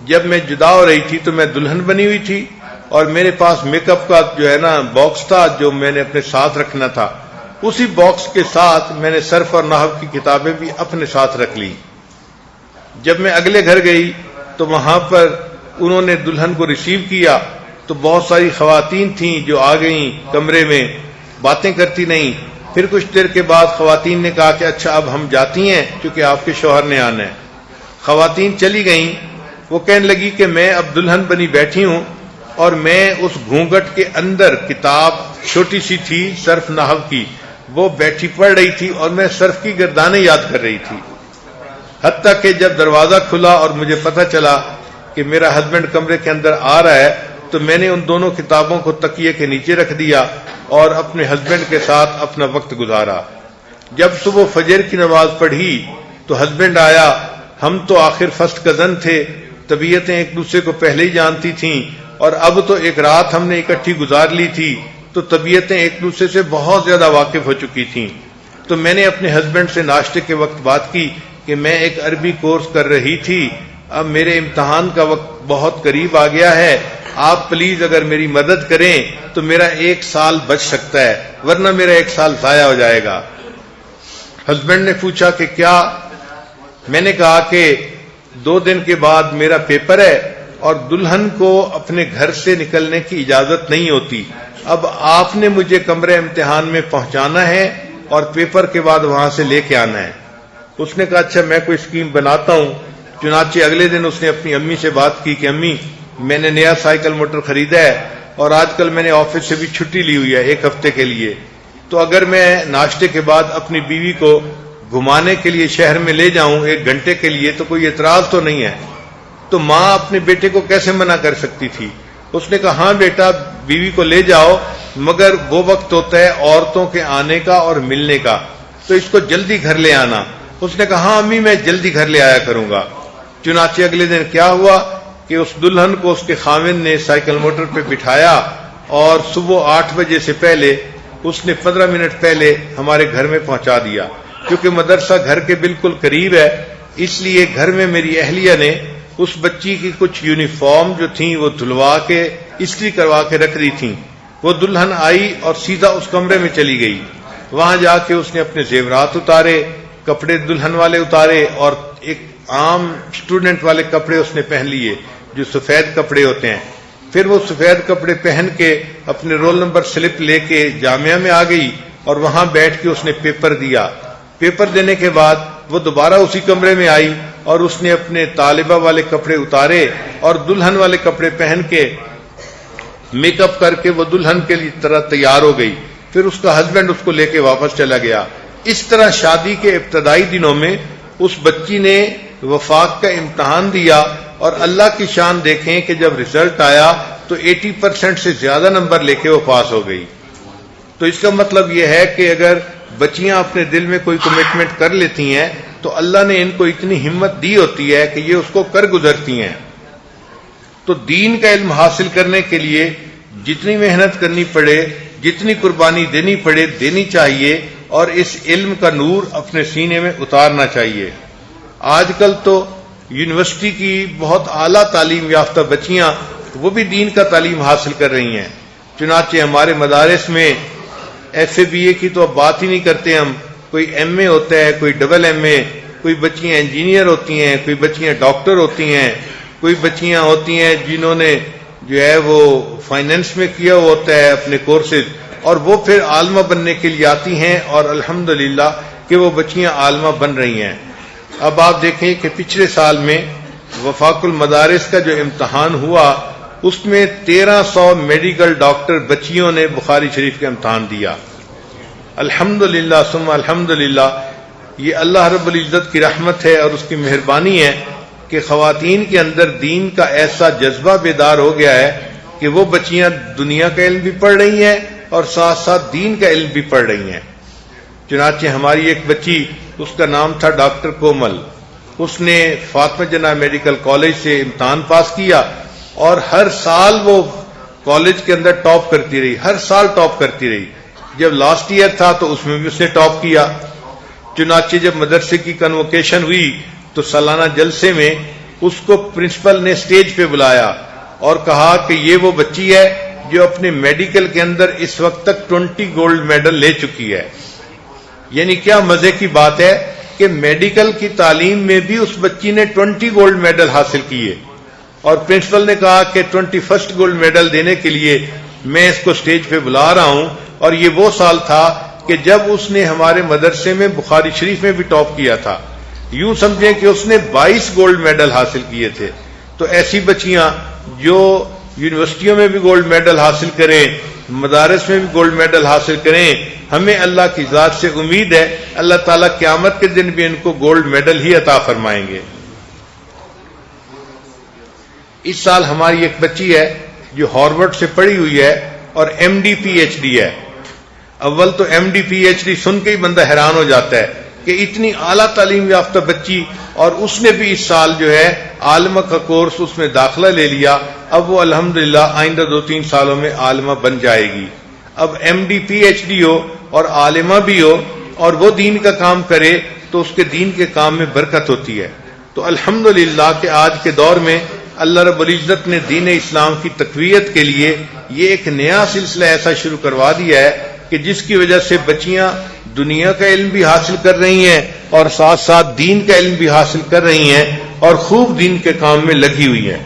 A: جب میں جدا ہو رہی تھی تو میں دلہن بنی ہوئی تھی، اور میرے پاس میک اپ کا جو ہے نا باکس تھا جو میں نے اپنے ساتھ رکھنا تھا، اسی باکس کے ساتھ میں نے صرف اور نحو کی کتابیں بھی اپنے ساتھ رکھ لی۔ جب میں اگلے گھر گئی تو وہاں پر انہوں نے دلہن کو ریسیو کیا تو بہت ساری خواتین تھیں جو آ گئیں کمرے میں، باتیں کرتی نہیں۔ پھر کچھ دیر کے بعد خواتین نے کہا کہ اچھا اب ہم جاتی ہیں کیونکہ آپ کے شوہر نے آنا ہے۔ خواتین چلی گئیں۔ وہ کہنے لگی کہ میں اب دلہن بنی بیٹھی ہوں اور میں اس گھونگھٹ کے اندر کتاب چھوٹی سی تھی صرف نحو کی، وہ بیٹھی پڑھ رہی تھی اور میں صرف کی گردانیں یاد کر رہی تھی، حتیٰ کہ جب دروازہ کھلا اور مجھے پتہ چلا کہ میرا ہسبینڈ کمرے کے اندر آ رہا ہے تو میں نے ان دونوں کتابوں کو تکیے کے نیچے رکھ دیا اور اپنے ہسبینڈ کے ساتھ اپنا وقت گزارا۔ جب صبح فجر کی نماز پڑھی تو ہسبینڈ آیا، ہم تو آخر فرسٹ کزن تھے، طبیعتیں ایک دوسرے کو پہلے ہی جانتی تھیں، اور اب تو ایک رات ہم نے اکٹھی گزار لی تھی تو طبیعتیں ایک دوسرے سے بہت زیادہ واقف ہو چکی تھیں۔ تو میں نے اپنے ہسبینڈ سے ناشتے کے وقت بات کی کہ میں ایک عربی کورس کر رہی تھی، اب میرے امتحان کا وقت بہت قریب آ گیا ہے، آپ پلیز اگر میری مدد کریں تو میرا 1 سال بچ سکتا ہے، ورنہ میرا 1 سال ضائع ہو جائے گا۔ ہسبینڈ نے پوچھا کہ کیا؟ میں نے کہا کہ 2 دن کے بعد میرا پیپر ہے اور دلہن کو اپنے گھر سے نکلنے کی اجازت نہیں ہوتی، اب آپ نے مجھے کمرے امتحان میں پہنچانا ہے اور پیپر کے بعد وہاں سے لے کے آنا ہے۔ اس نے کہا اچھا میں کوئی اسکیم بناتا ہوں۔ چنانچہ اگلے دن اس نے اپنی امی سے بات کی کہ امی میں نے نیا سائیکل موٹر خریدا ہے اور آج کل میں نے آفس سے بھی چھٹی لی ہوئی ہے 1 ہفتے کے لیے، تو اگر میں ناشتے کے بعد اپنی بیوی کو گھمانے کے لیے شہر میں لے جاؤں 1 گھنٹے کے لیے تو کوئی اعتراض تو نہیں ہے؟ تو ماں اپنے بیٹے کو کیسے منع کر سکتی تھی؟ اس نے کہا ہاں بیٹا بیوی کو لے جاؤ، مگر وہ وقت ہوتا ہے عورتوں کے آنے کا اور ملنے کا، تو اس کو جلدی گھر لے آنا۔ اس نے کہا ہاں امی میں جلدی گھر لے آیا کروں گا۔ چنانچہ اگلے دن کیا ہوا کہ اس دلہن کو اس کے خاوند نے سائیکل موٹر پہ بٹھایا اور صبح 8 بجے سے پہلے اس نے 15 منٹ پہلے ہمارے گھر میں پہنچا دیا. کیونکہ مدرسہ گھر کے بالکل قریب ہے، اس لیے گھر میں میری اہلیہ نے اس بچی کی کچھ یونیفارم جو تھیں وہ دھلوا کے استری کروا کے رکھ دی تھیں. وہ دلہن آئی اور سیدھا اس کمرے میں چلی گئی. وہاں جا کے اس نے اپنے زیورات اتارے، کپڑے دلہن والے اتارے، اور ایک عام اسٹوڈنٹ والے کپڑے اس نے پہن لیے جو سفید کپڑے ہوتے ہیں. پھر وہ سفید کپڑے پہن کے اپنے رول نمبر سلپ لے کے جامعہ میں آ گئی اور وہاں بیٹھ کے اس نے پیپر دیا. پیپر دینے کے بعد وہ دوبارہ اسی کمرے میں آئی اور اس نے اپنے طالبہ والے کپڑے اتارے اور دلہن والے کپڑے پہن کے میک اپ کر کے وہ دلہن کے لیے طرح تیار ہو گئی. پھر اس کا ہسبینڈ اس کو لے کے واپس چلا گیا. اس طرح شادی کے ابتدائی دنوں میں اس بچی نے وفاق کا امتحان دیا، اور اللہ کی شان دیکھیں کہ جب رزلٹ آیا تو 80% سے زیادہ نمبر لے کے وہ پاس ہو گئی. تو اس کا مطلب یہ ہے کہ اگر بچیاں اپنے دل میں کوئی کمٹمنٹ کر لیتی ہیں تو اللہ نے ان کو اتنی ہمت دی ہوتی ہے کہ یہ اس کو کر گزرتی ہیں. تو دین کا علم حاصل کرنے کے لیے جتنی محنت کرنی پڑے، جتنی قربانی دینی پڑے دینی چاہیے، اور اس علم کا نور اپنے سینے میں اتارنا چاہیے. آج کل تو یونیورسٹی کی بہت اعلیٰ تعلیم یافتہ بچیاں وہ بھی دین کا تعلیم حاصل کر رہی ہیں. چنانچہ ہمارے مدارس میں ایف اے بی اے کی تو اب بات ہی نہیں کرتے ہم، کوئی ایم اے ہوتا ہے، کوئی ڈبل ایم اے، کوئی بچیاں انجینئر ہوتی ہیں، کوئی بچیاں ڈاکٹر ہوتی ہیں، کوئی بچیاں ہوتی ہیں جنہوں نے جو ہے وہ فائنینس میں کیا ہوتا ہے اپنے کورسز، اور وہ پھر عالمہ بننے کے لیے آتی ہیں، اور الحمدللہ کہ وہ بچیاں عالمہ بن رہی ہیں. اب آپ دیکھیں کہ پچھلے سال میں وفاق المدارس کا جو امتحان ہوا اس میں 1300 میڈیکل ڈاکٹر بچیوں نے بخاری شریف کا امتحان دیا. الحمدللہ ثم الحمدللہ، یہ اللہ رب العزت کی رحمت ہے اور اس کی مہربانی ہے کہ خواتین کے اندر دین کا ایسا جذبہ بیدار ہو گیا ہے کہ وہ بچیاں دنیا کا علم بھی پڑھ رہی ہیں اور ساتھ ساتھ دین کا علم بھی پڑھ رہی ہیں. چنانچہ ہماری ایک بچی، اس کا نام تھا ڈاکٹر کومل، اس نے فاطمہ جناح میڈیکل کالج سے امتحان پاس کیا اور ہر سال وہ کالج کے اندر ٹاپ کرتی رہی، ہر سال ٹاپ کرتی رہی. جب لاسٹ ایئر تھا تو اس میں بھی اس نے ٹاپ کیا. چنانچہ جب مدرسے کی کنوکیشن ہوئی تو سالانہ جلسے میں اس کو پرنسپل نے سٹیج پہ بلایا اور کہا کہ یہ وہ بچی ہے جو اپنے میڈیکل کے اندر اس وقت تک 20 گولڈ میڈل لے چکی ہے. یعنی کیا مزے کی بات ہے کہ میڈیکل کی تعلیم میں بھی اس بچی نے 20 گولڈ میڈل حاصل کیے، اور پرنسپل نے کہا کہ 21 گولڈ میڈل دینے کے لیے میں اس کو سٹیج پہ بلا رہا ہوں. اور یہ وہ سال تھا کہ جب اس نے ہمارے مدرسے میں بخاری شریف میں بھی ٹاپ کیا تھا. یوں سمجھیں کہ اس نے 22 گولڈ میڈل حاصل کیے تھے. تو ایسی بچیاں جو یونیورسٹیوں میں بھی گولڈ میڈل حاصل کریں، مدارس میں بھی گولڈ میڈل حاصل کریں، ہمیں اللہ کی ذات سے امید ہے اللہ تعالیٰ قیامت کے دن بھی ان کو گولڈ میڈل ہی عطا فرمائیں گے. اس سال ہماری ایک بچی ہے جو ہارورڈ سے پڑھی ہوئی ہے اور M D P H D ہے. اول تو M D P H D سن کے ہی بندہ حیران ہو جاتا ہے کہ اتنی اعلیٰ تعلیم یافتہ بچی، اور اس نے بھی اس سال جو ہے عالمہ کا کورس اس میں داخلہ لے لیا. اب وہ الحمدللہ آئندہ 2-3 سالوں میں عالمہ بن جائے گی. اب M D P H D ہو اور عالمہ بھی ہو اور وہ دین کا کام کرے تو اس کے دین کے کام میں برکت ہوتی ہے. تو الحمدللہ کہ آج کے دور میں اللہ رب العزت نے دین اسلام کی تقویت کے لیے یہ ایک نیا سلسلہ ایسا شروع کروا دیا ہے کہ جس کی وجہ سے بچیاں دنیا کا علم بھی حاصل کر رہی ہیں اور ساتھ ساتھ دین کا علم بھی حاصل کر رہی ہیں اور خوب دین کے کام میں لگی ہوئی ہیں.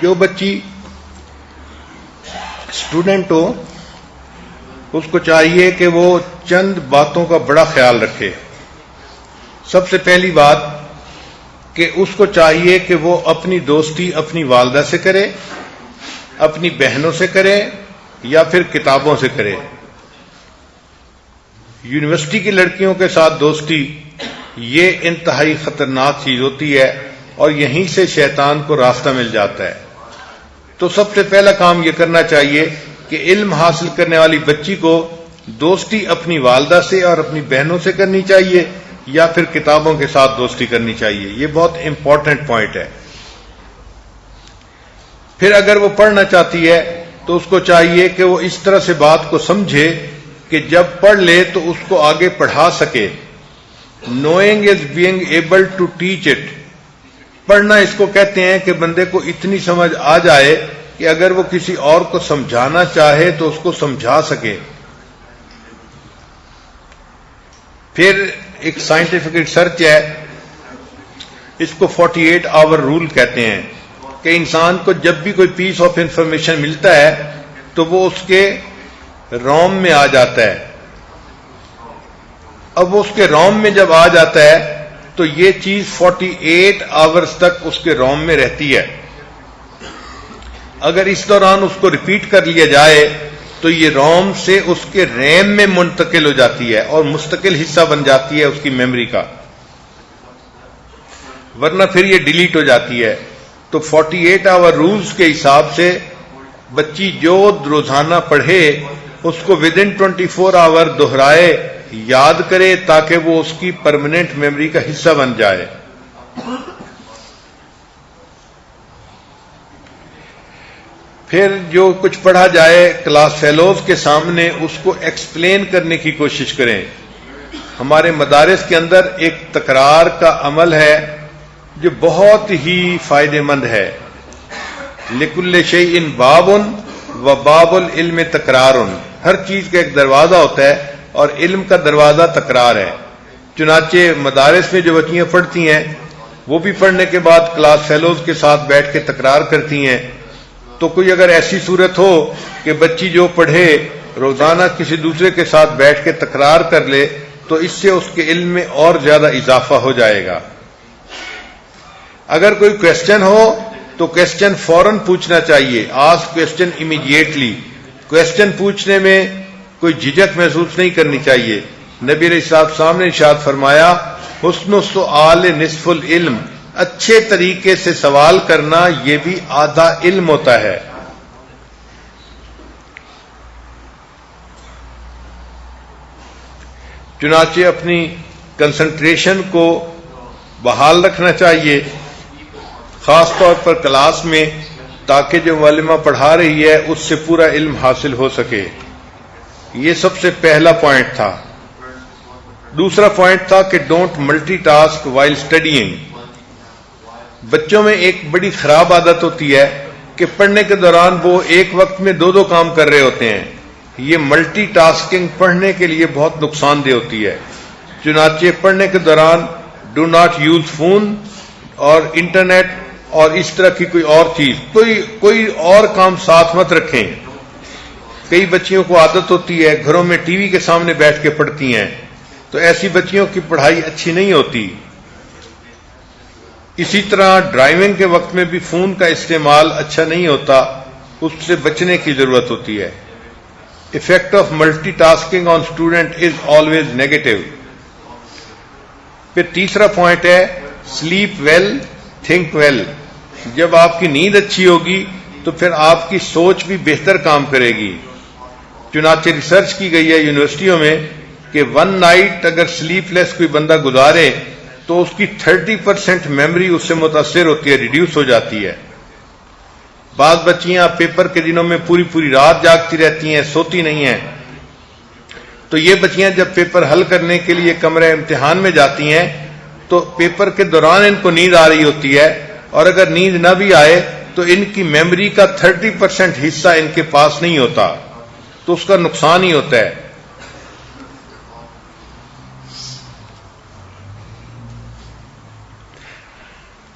A: جو بچی اسٹوڈنٹ ہو اس کو چاہیے کہ وہ چند باتوں کا بڑا خیال رکھے. سب سے پہلی بات کہ اس کو چاہیے کہ وہ اپنی دوستی اپنی والدہ سے کرے، اپنی بہنوں سے کرے یا پھر کتابوں سے کرے. یونیورسٹی کی لڑکیوں کے ساتھ دوستی یہ انتہائی خطرناک چیز ہوتی ہے اور یہیں سے شیطان کو راستہ مل جاتا ہے. تو سب سے پہلا کام یہ کرنا چاہیے کہ علم حاصل کرنے والی بچی کو دوستی اپنی والدہ سے اور اپنی بہنوں سے کرنی چاہیے یا پھر کتابوں کے ساتھ دوستی کرنی چاہیے. یہ بہت امپورٹنٹ پوائنٹ ہے. پھر اگر وہ پڑھنا چاہتی ہے تو اس کو چاہیے کہ وہ اس طرح سے بات کو سمجھے کہ جب پڑھ لے تو اس کو آگے پڑھا سکے. Knowing is being able to teach it. پڑھنا اس کو کہتے ہیں کہ بندے کو اتنی سمجھ آ جائے کہ اگر وہ کسی اور کو سمجھانا چاہے تو اس کو سمجھا سکے. پھر ایک سائنٹیفک ریسرچ ہے, اس کو 48 آور رول کہتے ہیں, کہ انسان کو جب بھی کوئی پیس آف انفارمیشن ملتا ہے تو وہ اس کے روم میں آ جاتا ہے. اب وہ اس کے روم میں جب آ جاتا ہے تو یہ چیز 48 آورز تک اس کے روم میں رہتی ہے. اگر اس دوران اس کو ریپیٹ کر لیا جائے تو یہ روم سے اس کے ریم میں منتقل ہو جاتی ہے اور مستقل حصہ بن جاتی ہے اس کی میموری کا, ورنہ پھر یہ ڈیلیٹ ہو جاتی ہے. تو 48 آور رولز کے حساب سے بچی جو روزانہ پڑھے اس کو ودن 24 آور دہرائے, یاد کرے, تاکہ وہ اس کی پرماننٹ میموری کا حصہ بن جائے. پھر جو کچھ پڑھا جائے کلاس فیلوز کے سامنے اس کو ایکسپلین کرنے کی کوشش کریں. ہمارے مدارس کے اندر ایک تکرار کا عمل ہے جو بہت ہی فائدہ مند ہے. لکل شیء باب و باب العلم تکرار. ہر چیز کا ایک دروازہ ہوتا ہے اور علم کا دروازہ تکرار ہے. چنانچہ مدارس میں جو بچیاں پڑھتی ہیں وہ بھی پڑھنے کے بعد کلاس فیلوز کے ساتھ بیٹھ کے تکرار کرتی ہیں. تو کوئی اگر ایسی صورت ہو کہ بچی جو پڑھے روزانہ کسی دوسرے کے ساتھ بیٹھ کے تکرار کر لے تو اس سے اس کے علم میں اور زیادہ اضافہ ہو جائے گا. اگر کوئی کویسچن ہو تو کویسچن فوراً پوچھنا چاہیے. Ask question immediately. کویسچن پوچھنے میں کوئی جھجک محسوس نہیں کرنی چاہیے. نبی علیہ السلام نے ارشاد فرمایا, حسن السؤال نصف العلم. اچھے طریقے سے سوال کرنا یہ بھی آدھا علم ہوتا ہے. چنانچہ اپنی کنسنٹریشن کو بحال رکھنا چاہیے, خاص طور پر کلاس میں, تاکہ جو معلمہ پڑھا رہی ہے اس سے پورا علم حاصل ہو سکے. یہ سب سے پہلا پوائنٹ تھا. دوسرا پوائنٹ تھا کہ don't multi task while studying. بچوں میں ایک بڑی خراب عادت ہوتی ہے کہ پڑھنے کے دوران وہ ایک وقت میں دو کام کر رہے ہوتے ہیں. یہ ملٹی ٹاسکنگ پڑھنے کے لیے بہت نقصان دہ ہوتی ہے. چنانچہ پڑھنے کے دوران ڈو ناٹ یوز فون اور انٹرنیٹ اور اس طرح کی کوئی اور چیز, کوئی اور کام ساتھ مت رکھیں. کئی بچیوں کو عادت ہوتی ہے گھروں میں ٹی وی کے سامنے بیٹھ کے پڑھتی ہیں, تو ایسی بچیوں کی پڑھائی اچھی نہیں ہوتی. اسی طرح ڈرائیونگ کے وقت میں بھی فون کا استعمال اچھا نہیں ہوتا, اس سے بچنے کی ضرورت ہوتی ہے. Effect of multitasking on student is always negative. پھر تیسرا پوائنٹ ہے سلیپ ویل تھنک ویل. جب آپ کی نیند اچھی ہوگی تو پھر آپ کی سوچ بھی بہتر کام کرے گی. چنانچہ ریسرچ کی گئی ہے یونیورسٹیوں میں کہ 1 نائٹ اگر سلیپ لیس کوئی بندہ گزارے تو اس کی 30% میموری اس سے متاثر ہوتی ہے, ریڈیوس ہو جاتی ہے. بعض بچیاں پیپر کے دنوں میں پوری رات جاگتی رہتی ہیں, سوتی نہیں ہیں. تو یہ بچیاں جب پیپر حل کرنے کے لیے کمرے امتحان میں جاتی ہیں تو پیپر کے دوران ان کو نیند آ رہی ہوتی ہے, اور اگر نیند نہ بھی آئے تو ان کی میموری کا 30% حصہ ان کے پاس نہیں ہوتا, تو اس کا نقصان ہی ہوتا ہے.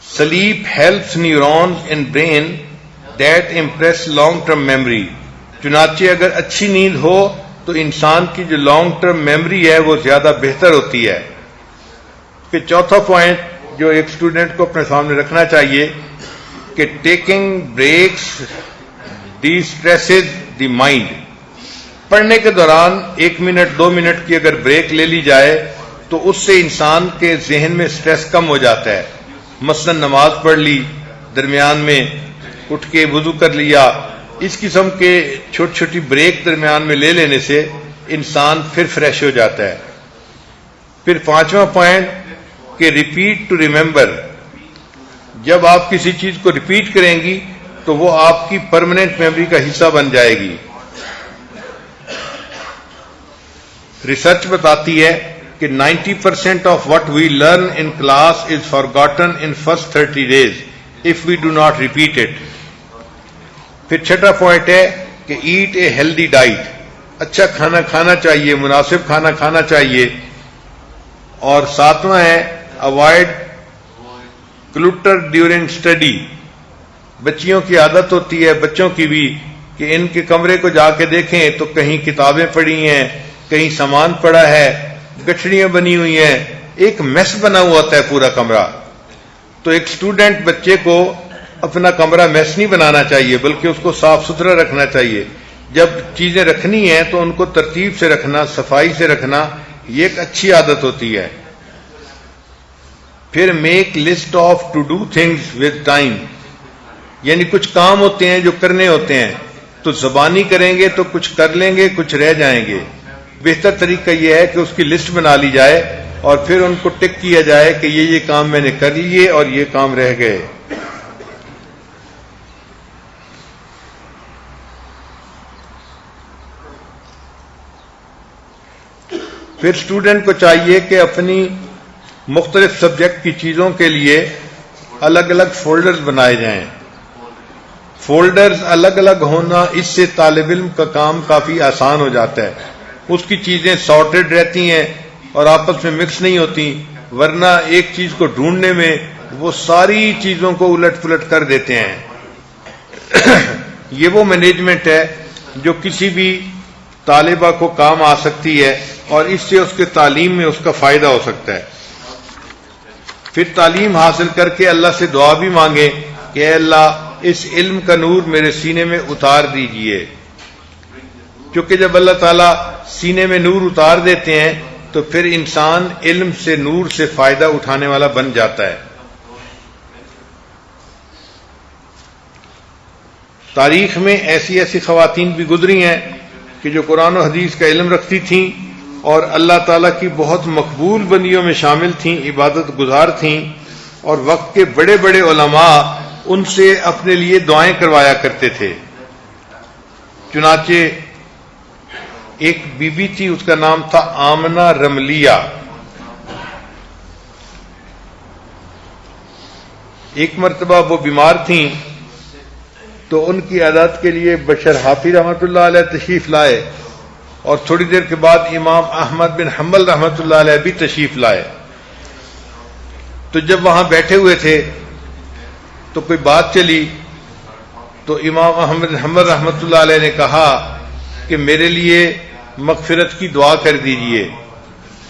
A: Sleep helps neurons in brain that impress long-term memory. چنانچہ اگر اچھی نیند ہو تو انسان کی جو لانگ ٹرم میموری ہے وہ زیادہ بہتر ہوتی ہے. پھر چوتھا پوائنٹ جو ایک اسٹوڈنٹ کو اپنے سامنے رکھنا چاہیے کہ taking breaks destresses the mind. پڑھنے کے دوران 1 منٹ 2 منٹ کی اگر بریک لے لی جائے تو اس سے انسان کے ذہن میں سٹریس کم ہو جاتا ہے. مثلا نماز پڑھ لی, درمیان میں اٹھ کے وضو کر لیا, اس قسم کے چھوٹی چھوٹی بریک درمیان میں لے لینے سے انسان پھر فریش ہو جاتا ہے۔ پھر 5واں پوائنٹ کہ ریپیٹ ٹو ریممبر، جب آپ کسی چیز کو ریپیٹ کریں گی تو وہ آپ کی پرماننٹ میموری کا حصہ بن جائے گی۔ ریسرچ بتاتی ہے کہ 90% of what we learn in class is forgotten in first 30 days if we do not repeat it۔ پھر 6واں پوائنٹ ہے کہ ایٹ اے ہیلدی ڈائٹ، اچھا کھانا کھانا چاہیے، مناسب کھانا کھانا چاہیے۔ اور 7واں ہے اوائڈ کلوٹر ڈیورنگ اسٹڈی۔ بچیوں کی عادت ہوتی ہے، بچوں کی بھی، کہ ان کے کمرے کو جا کے دیکھیں تو کہیں کتابیں پڑی ہیں، کہیں سامان پڑا ہے، گٹھڑیاں بنی ہوئی ہیں، ایک میس بنا ہوا ہوتا ہے پورا کمرہ۔ تو ایک اسٹوڈنٹ بچے کو اپنا کمرہ میس نہیں بنانا چاہیے، بلکہ اس کو صاف ستھرا رکھنا چاہیے۔ جب چیزیں رکھنی ہیں تو ان کو ترتیب سے رکھنا، صفائی سے رکھنا، یہ ایک اچھی عادت ہوتی ہے۔ پھر make list of two do things with time, یعنی کچھ کام ہوتے ہیں جو کرنے ہوتے ہیں تو زبانی کریں گے تو کچھ کر لیں گے، کچھ رہ جائیں گے۔ بہتر طریقہ یہ ہے کہ اس کی لسٹ بنا لی جائے اور پھر ان کو ٹک کیا جائے کہ یہ کام میں نے کر لیے اور یہ کام رہ گئے۔ پھر اسٹوڈنٹ کو چاہیے کہ اپنی مختلف سبجیکٹ کی چیزوں کے لیے الگ الگ فولڈرز بنائے جائیں۔ فولڈرز الگ الگ ہونا، اس سے طالب علم کا کام کافی آسان ہو جاتا ہے، اس کی چیزیں سارٹڈ رہتی ہیں اور آپس میں مکس نہیں ہوتی، ورنہ ایک چیز کو ڈھونڈنے میں وہ ساری چیزوں کو الٹ پلٹ کر دیتے ہیں۔ یہ وہ مینجمنٹ ہے جو کسی بھی طالبہ کو کام آ سکتی ہے اور اس سے اس کے تعلیم میں اس کا فائدہ ہو سکتا ہے۔ پھر تعلیم حاصل کر کے اللہ سے دعا بھی مانگے کہ اے اللہ اس علم کا نور میرے سینے میں اتار دیجئے، کیونکہ جب اللہ تعالیٰ سینے میں نور اتار دیتے ہیں تو پھر انسان علم سے، نور سے فائدہ اٹھانے والا بن جاتا ہے۔ تاریخ میں ایسی ایسی خواتین بھی گزری ہیں کہ جو قرآن و حدیث کا علم رکھتی تھیں اور اللہ تعالیٰ کی بہت مقبول بندیوں میں شامل تھیں، عبادت گزار تھیں، اور وقت کے بڑے بڑے علماء ان سے اپنے لیے دعائیں کروایا کرتے تھے۔ چنانچہ ایک بی بی تھی، اس کا نام تھا آمنہ رملیہ۔ ایک مرتبہ وہ بیمار تھیں تو ان کی عادت کے لیے بشر حافظ رحمۃ اللہ علیہ تشریف لائے، اور تھوڑی دیر کے بعد امام احمد بن حنبل رحمۃ اللہ علیہ بھی تشریف لائے۔ تو جب وہاں بیٹھے ہوئے تھے تو کوئی بات چلی تو امام احمد بن حنبل رحمۃ اللہ علیہ نے کہا کہ میرے لیے مغفرت کی دعا کر دیجئے۔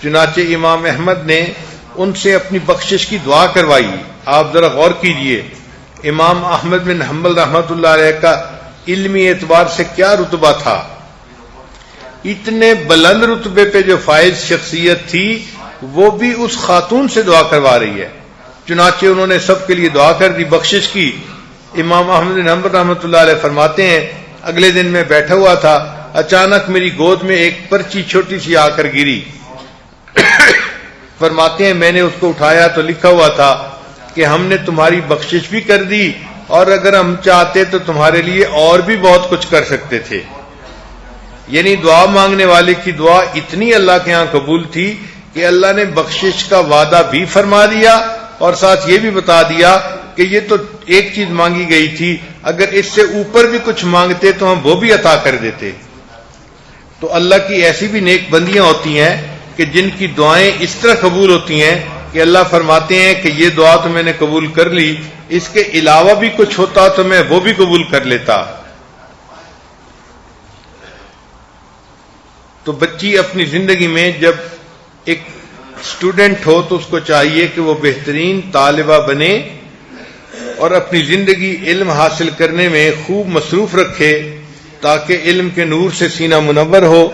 A: چنانچہ امام احمد نے ان سے اپنی بخشش کی دعا کروائی۔ آپ ذرا غور کیجئے، امام احمد بن حنبل رحمۃ اللہ علیہ کا علمی اعتبار سے کیا رتبہ تھا، اتنے بلند رتبے پہ جو فائز شخصیت تھی وہ بھی اس خاتون سے دعا کروا رہی ہے۔ چنانچہ انہوں نے سب کے لیے دعا کر دی، بخشش کی۔ امام احمد بن حنبل رحمۃ اللہ علیہ فرماتے ہیں اگلے دن میں بیٹھا ہوا تھا، اچانک میری گود میں ایک پرچی چھوٹی سی آ کر گری۔ فرماتے ہیں میں نے اس کو اٹھایا تو لکھا ہوا تھا کہ ہم نے تمہاری بخشش بھی کر دی اور اگر ہم چاہتے تو تمہارے لیے اور بھی بہت کچھ کر سکتے تھے۔ یعنی دعا مانگنے والے کی دعا اتنی اللہ کے ہاں قبول تھی کہ اللہ نے بخشش کا وعدہ بھی فرما دیا اور ساتھ یہ بھی بتا دیا کہ یہ تو ایک چیز مانگی گئی تھی، اگر اس سے اوپر بھی کچھ مانگتے تو ہم وہ بھی عطا کر دیتے۔ تو اللہ کی ایسی بھی نیک بندیاں ہوتی ہیں کہ جن کی دعائیں اس طرح قبول ہوتی ہیں کہ اللہ فرماتے ہیں کہ یہ دعا تو میں نے قبول کر لی، اس کے علاوہ بھی کچھ ہوتا تو میں وہ بھی قبول کر لیتا۔ تو بچی اپنی زندگی میں جب ایک اسٹوڈنٹ ہو تو اس کو چاہیے کہ وہ بہترین طالبہ بنے اور اپنی زندگی علم حاصل کرنے میں خوب مصروف رکھے تاکہ علم کے نور سے سینہ منور ہو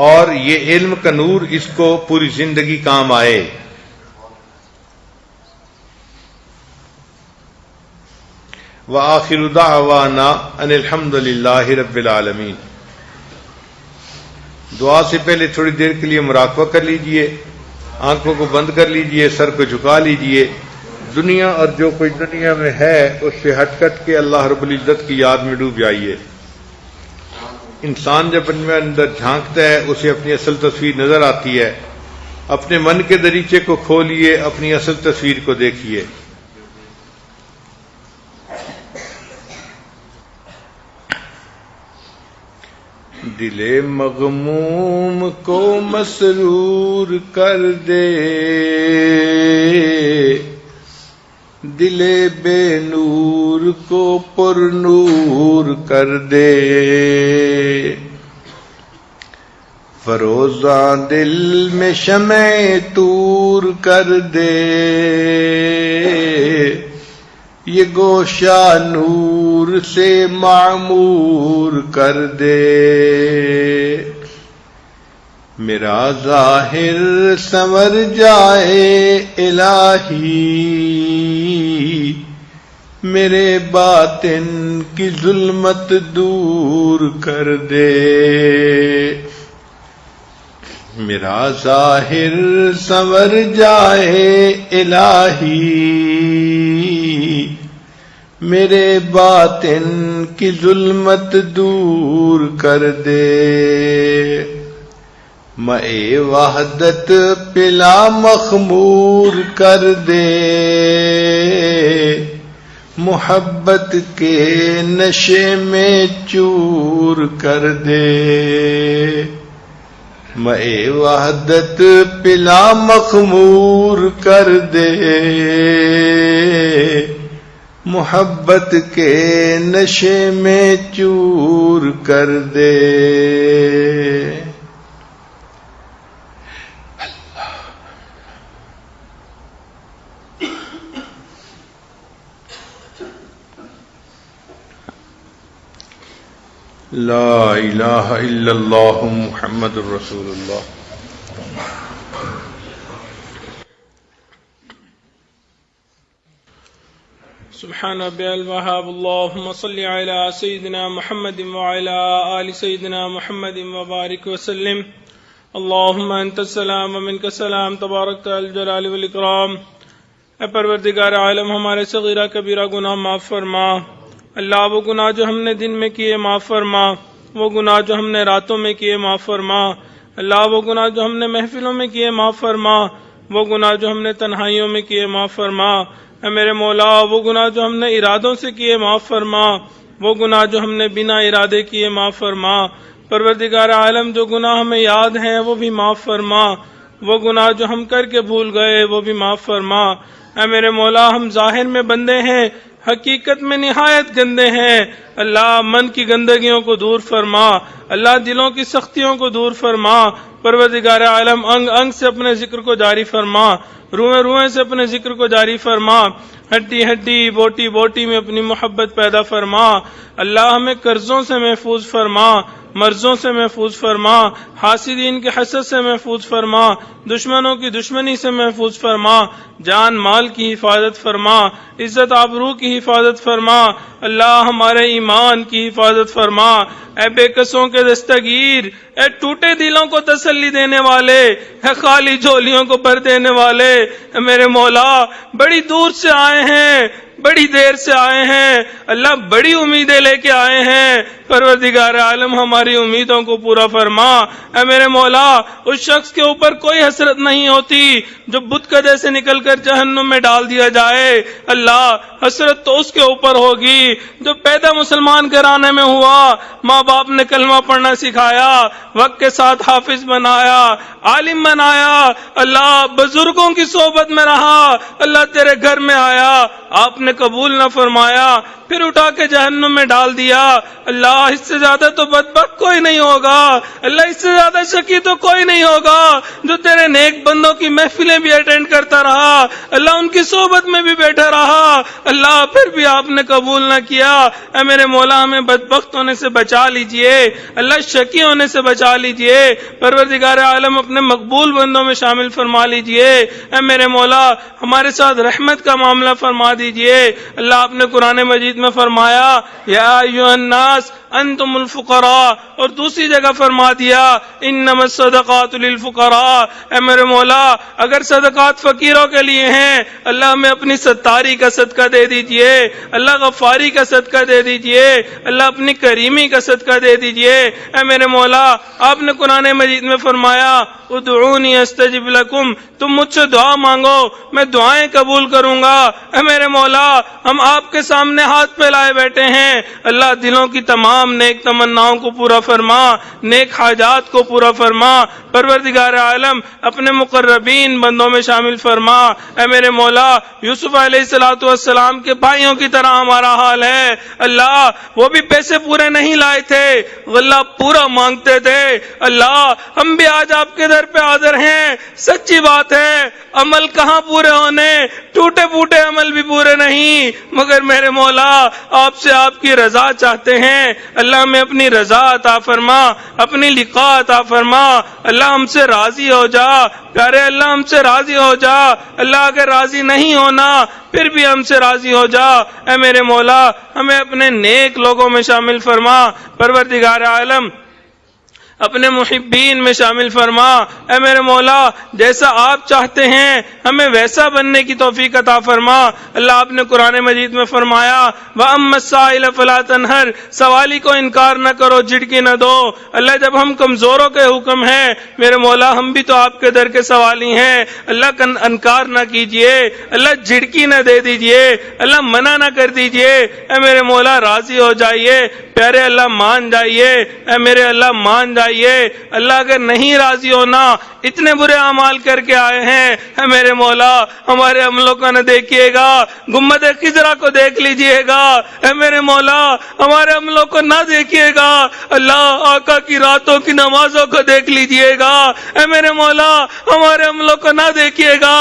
A: اور یہ علم کا نور اس کو پوری زندگی کام آئے۔ وآخر دعوانا ان الحمد للہ رب العالمین۔ دعا سے پہلے تھوڑی دیر کے لیے مراقبہ کر لیجئے، آنکھوں کو بند کر لیجئے، سر کو جھکا لیجئے، دنیا اور جو کچھ دنیا میں ہے اس سے ہٹ کٹ کے اللہ رب العزت کی یاد میں ڈوب جائیے۔ انسان جب اپنے اندر جھانکتا ہے اسے اپنی اصل تصویر نظر آتی ہے۔ اپنے من کے دریچے کو کھولیے، اپنی اصل تصویر کو دیکھیے۔ دل مغموم کو مسرور کر دے، دل بے نور کو پر نور کر دے، فروزاں دل میں شمع طور کر دے، یہ گوشہ نور سے معمور کر دے، میرا ظاہر سنور جائے الہی، میرے باطن کی ظلمت دور کر دے، میرا ظاہر سنور جائے الہی، میرے باطن کی ظلمت دور کر دے، مَے وحدت پلا مخمور کر دے، محبت کے نشے میں چور کر دے، مَے وحدت پلا مخمور کر دے، محبت کے نشے میں چور کر دے۔ لا الہ الا اللہ محمد الرسول اللہ۔
B: سبحان ربی الوہاب، اللہم صلی علی سیدنا محمد وعلی آل سیدنا محمد وبارک وسلم۔ اللہم انت السلام ومنک السلام، تبارکت الجلال والاکرام۔ اے پروردگار عالم، ہمارے صغیرہ کبیرہ گناہ معاف فرما۔ اللہ وہ گناہ جو ہم نے دن میں کیے معاف فرما، وہ گناہ جو ہم نے راتوں میں کیے معاف فرما۔ اللہ وہ گناہ جو ہم نے محفلوں میں کیے معاف فرما، وہ گناہ جو ہم نے تنہائیوں میں کیے معاف فرما۔ اے میرے مولا، وہ گناہ جو ہم نے ارادوں سے کیے معاف فرما، وہ گناہ جو ہم نے بنا ارادے کیے معاف فرما۔ پروردگار عالم، جو گناہ ہمیں یاد ہیں وہ بھی معاف فرما، وہ گناہ جو ہم کر کے بھول گئے وہ بھی معاف فرما۔ اے میرے مولا، ہم ظاہر میں بندے ہیں، حقیقت میں نہایت گندے ہیں۔ اللہ من کی گندگیوں کو دور فرما، اللہ دلوں کی سختیوں کو دور فرما۔ پروردگار عالم، انگ انگ سے اپنے ذکر کو جاری فرما، روئیں روئیں سے اپنے ذکر کو جاری فرما، ہڈی ہڈی بوٹی بوٹی میں اپنی محبت پیدا فرما۔ اللہ ہمیں قرضوں سے محفوظ فرما، مرضوں سے محفوظ فرما، حاسدین کے حسد سے محفوظ فرما، دشمنوں کی دشمنی سے محفوظ فرما، جان مال کی حفاظت فرما، عزت آبرو کی حفاظت فرما۔ اللہ ہمارے ایمان کی حفاظت فرما۔ اے بے کسوں کے دستگیر، اے ٹوٹے دلوں کو تسلی دینے والے، اے خالی جھولیوں کو بھر دینے والے، اے میرے مولا، بڑی دور سے آئے ہیں، بڑی دیر سے آئے ہیں، اللہ بڑی امیدیں لے کے آئے ہیں۔ پروردگار عالم، ہماری امیدوں کو پورا فرما۔ اے میرے مولا، اس شخص کے اوپر کوئی حسرت نہیں ہوتی جو بت کدے سے نکل کر جہنم میں ڈال دیا جائے۔ اللہ، حسرت تو اس کے اوپر ہوگی جو پیدا مسلمان گھرانے میں ہوا، ماں باپ نے کلمہ پڑھنا سکھایا، وقت کے ساتھ حافظ بنایا، عالم بنایا، اللہ بزرگوں کی صحبت میں رہا، اللہ تیرے گھر میں آیا، آپ نے قبول نہ فرمایا، پھر اٹھا کے جہنم میں ڈال دیا۔ اللہ، اس سے زیادہ تو بدبخت کوئی نہیں ہوگا، اللہ اس سے زیادہ شقی تو کوئی نہیں ہوگا جو تیرے نیک بندوں کی محفلیں بھی اٹینڈ کرتا رہا، اللہ ان کی صحبت میں بھی بیٹھا رہا، اللہ پھر بھی آپ نے قبول نہ کیا۔ اے میرے مولا، ہمیں بدبخت ہونے سے بچا لیجئے، اللہ شقی ہونے سے بچا لیجئے۔ پروردگار عالم، اپنے مقبول بندوں میں شامل فرما لیجئے۔ اے میرے مولا، ہمارے ساتھ رحمت کا معاملہ فرما دیجئے۔ اللہ آپ نے قرآن مجید میں فرمایا یا ایھا الناس انتم الفقراء، اور دوسری جگہ فرما دیا انما الصدقات للفقراء۔ اے میرے مولا اگر صدقات فقیروں کے لیے ہیں، اللہ ہمیں اپنی ستاری کا صدقہ دے دیجئے، اللہ غفاری کا صدقہ دے دیجئے، اللہ اپنی کریمی کا صدقہ دے دیجئے۔ اے میرے مولا آپ نے قرآن مجید میں فرمایا ادعونی استجب لکم، تم مجھ سے دعا مانگو میں دعائیں قبول کروں گا۔ اے میرے مولا ہم آپ کے سامنے ہاتھ پھیلائے بیٹھے ہیں، اللہ دلوں کی تمام نیک تمناؤں کو پورا فرما، نیک حاجات کو پورا فرما، پروردگار عالم اپنے مقربین بندوں میں شامل فرما۔ اے میرے مولا یوسف علیہ السلام کے بھائیوں کی طرح ہمارا حال ہے، اللہ وہ بھی پیسے پورے نہیں لائے تھے، غلہ پورا مانگتے تھے، اللہ ہم بھی آج آپ کے در پہ حاضر ہیں، سچی بات ہے عمل کہاں پورے ہونے، ٹوٹے پھوٹے عمل بھی پورے نہیں، مگر میرے مولا آپ سے آپ کی رضا چاہتے ہیں، اللہ ہمیں اپنی رضا عطا فرما، اپنی لقاء عطا فرما، اللہ ہم سے راضی ہو جا، پیارے اللہ ہم سے راضی ہو جا، اللہ اگر راضی نہیں ہونا پھر بھی ہم سے راضی ہو جا۔ اے میرے مولا ہمیں اپنے نیک لوگوں میں شامل فرما، پروردگار عالم اپنے محبین میں شامل فرما۔ اے میرے مولا جیسا آپ چاہتے ہیں ہمیں ویسا بننے کی توفیق عطا فرما۔ اللہ آپ نے قرآن مجید میں فرمایا وَأَمَّا السَّائِلَ فَلَا تَنْهَرْ، سوالی کو انکار نہ کرو، جھڑکی نہ دو۔ اللہ جب ہم کمزوروں کے حکم ہیں میرے مولا ہم بھی تو آپ کے در کے سوالی ہیں، اللہ کا انکار نہ کیجئے، اللہ جھڑکی نہ دے دیجئے، اللہ منع نہ کر دیجئے۔ اے میرے مولا راضی ہو جائیے، پیارے اللہ مان جائیے، اے میرے اللہ مان جائیے۔ اللہ اگر نہیں راضی ہونا اتنے برے اعمال کر کے آئے ہیں، اے میرے مولا ہمارے عملوں کو نہ دیکھیے گا، گنبد خضرا کو دیکھ لیجئے گا، اے میرے مولا ہمارے عملوں کو نہ دیکھیے گا، اللہ آقا کی راتوں کی نمازوں کو دیکھ لیجئے گا، اے میرے مولا ہمارے عملوں کو نہ دیکھیے گا،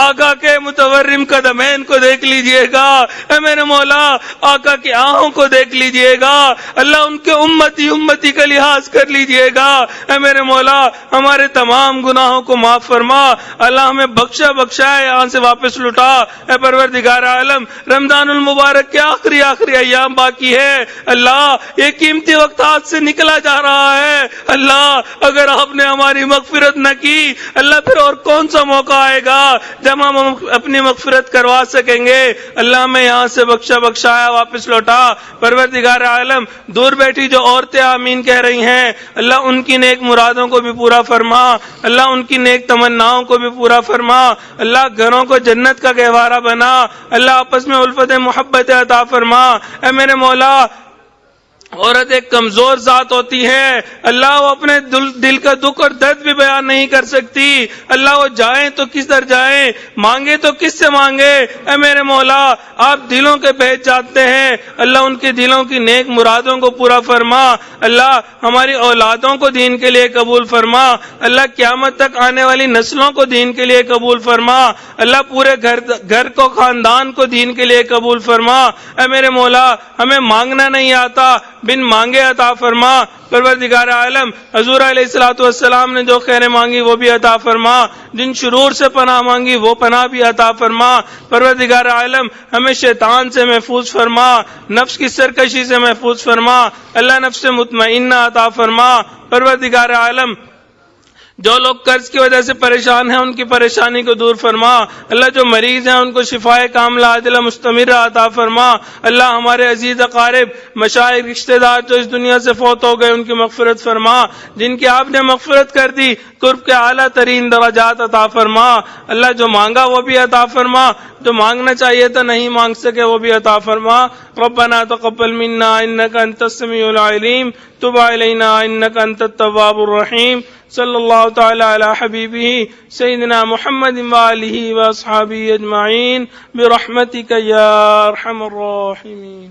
B: آقا کے متورم قدمین کو دیکھ لیجئے گا، اے میرے مولا آقا کی آنکھوں کو دیکھ لیجئے گا، اللہ ان کے امتی کا لحاظ کر لیجئے گا، اے میرے مولا ہمارے تمام گناہوں کو معاف فرما، اللہ ہمیں بخشا ہے یہاں سے واپس لٹا۔ اے پروردگار عالم رمضان المبارک کے آخری ایام باقی ہے، اللہ یہ قیمتی وقت ہاتھ سے نکلا جا رہا ہے، اللہ اگر آپ نے ہماری مغفرت نہ کی اللہ پھر اور کون سا موقع آئے گا جب ہم اپنی مغفرت کروا سکیں گے، اللہ ہمیں یہاں سے بخشایا واپس لوٹا۔ پروردگار عالم دور بیٹھی جو عورتیں آمین کہہ رہی ہیں اللہ ان کی نیک مرادوں کو بھی پورا فرما، اللہ ان کی نیک تمناؤں کو بھی پورا فرما، اللہ گھروں کو جنت کا گہوارہ بنا، اللہ آپس میں الفت محبت عطا فرما۔ اے میرے مولا عورت ایک کمزور ذات ہوتی ہے، اللہ وہ اپنے دل کا دکھ اور درد بھی بیان نہیں کر سکتی، اللہ وہ جائیں تو کس در جائیں، مانگے تو کس سے مانگے۔ اے میرے مولا آپ دلوں کے بھید جانتے ہیں، اللہ ان کے دلوں کی نیک مرادوں کو پورا فرما، اللہ ہماری اولادوں کو دین کے لیے قبول فرما، اللہ قیامت تک آنے والی نسلوں کو دین کے لیے قبول فرما، اللہ پورے گھر کو خاندان کو دین کے لیے قبول فرما۔ اے میرے مولا ہمیں مانگنا نہیں آتا، بن مانگے عطا فرما۔ پروردگار عالم حضور علیہ السلام نے جو خیر مانگی وہ بھی عطا فرما، جن شرور سے پناہ مانگی وہ پناہ بھی عطا فرما۔ پروردگار عالم ہمیں شیطان سے محفوظ فرما، نفس کی سرکشی سے محفوظ فرما، اللہ نفس مطمئنہ عطا فرما۔ پروردگار عالم جو لوگ قرض کی وجہ سے پریشان ہیں ان کی پریشانی کو دور فرما، اللہ جو مریض ہیں ان کو شفائے کاملہ عاجلہ مستمرہ عطا فرما، اللہ ہمارے عزیز اقارب مشائخ رشتہ دار جو اس دنیا سے فوت ہو گئے ان کی مغفرت فرما، جن کی آپ نے مغفرت کر دی قرب کے اعلیٰ ترین درجات عطا فرما، اللہ جو مانگا وہ بھی عطا فرما، جو مانگنا چاہیے تھا نہیں مانگ سکے وہ بھی عطا فرما۔ ربنا تقبل منا انك انت السميع العليم تب علينا انك انت التواب الرحيم صلی اللہ تعالی علی حبیبہ سیدنا محمد وآلہ واصحابہ اجمعین برحمتک یا ارحم الراحمین۔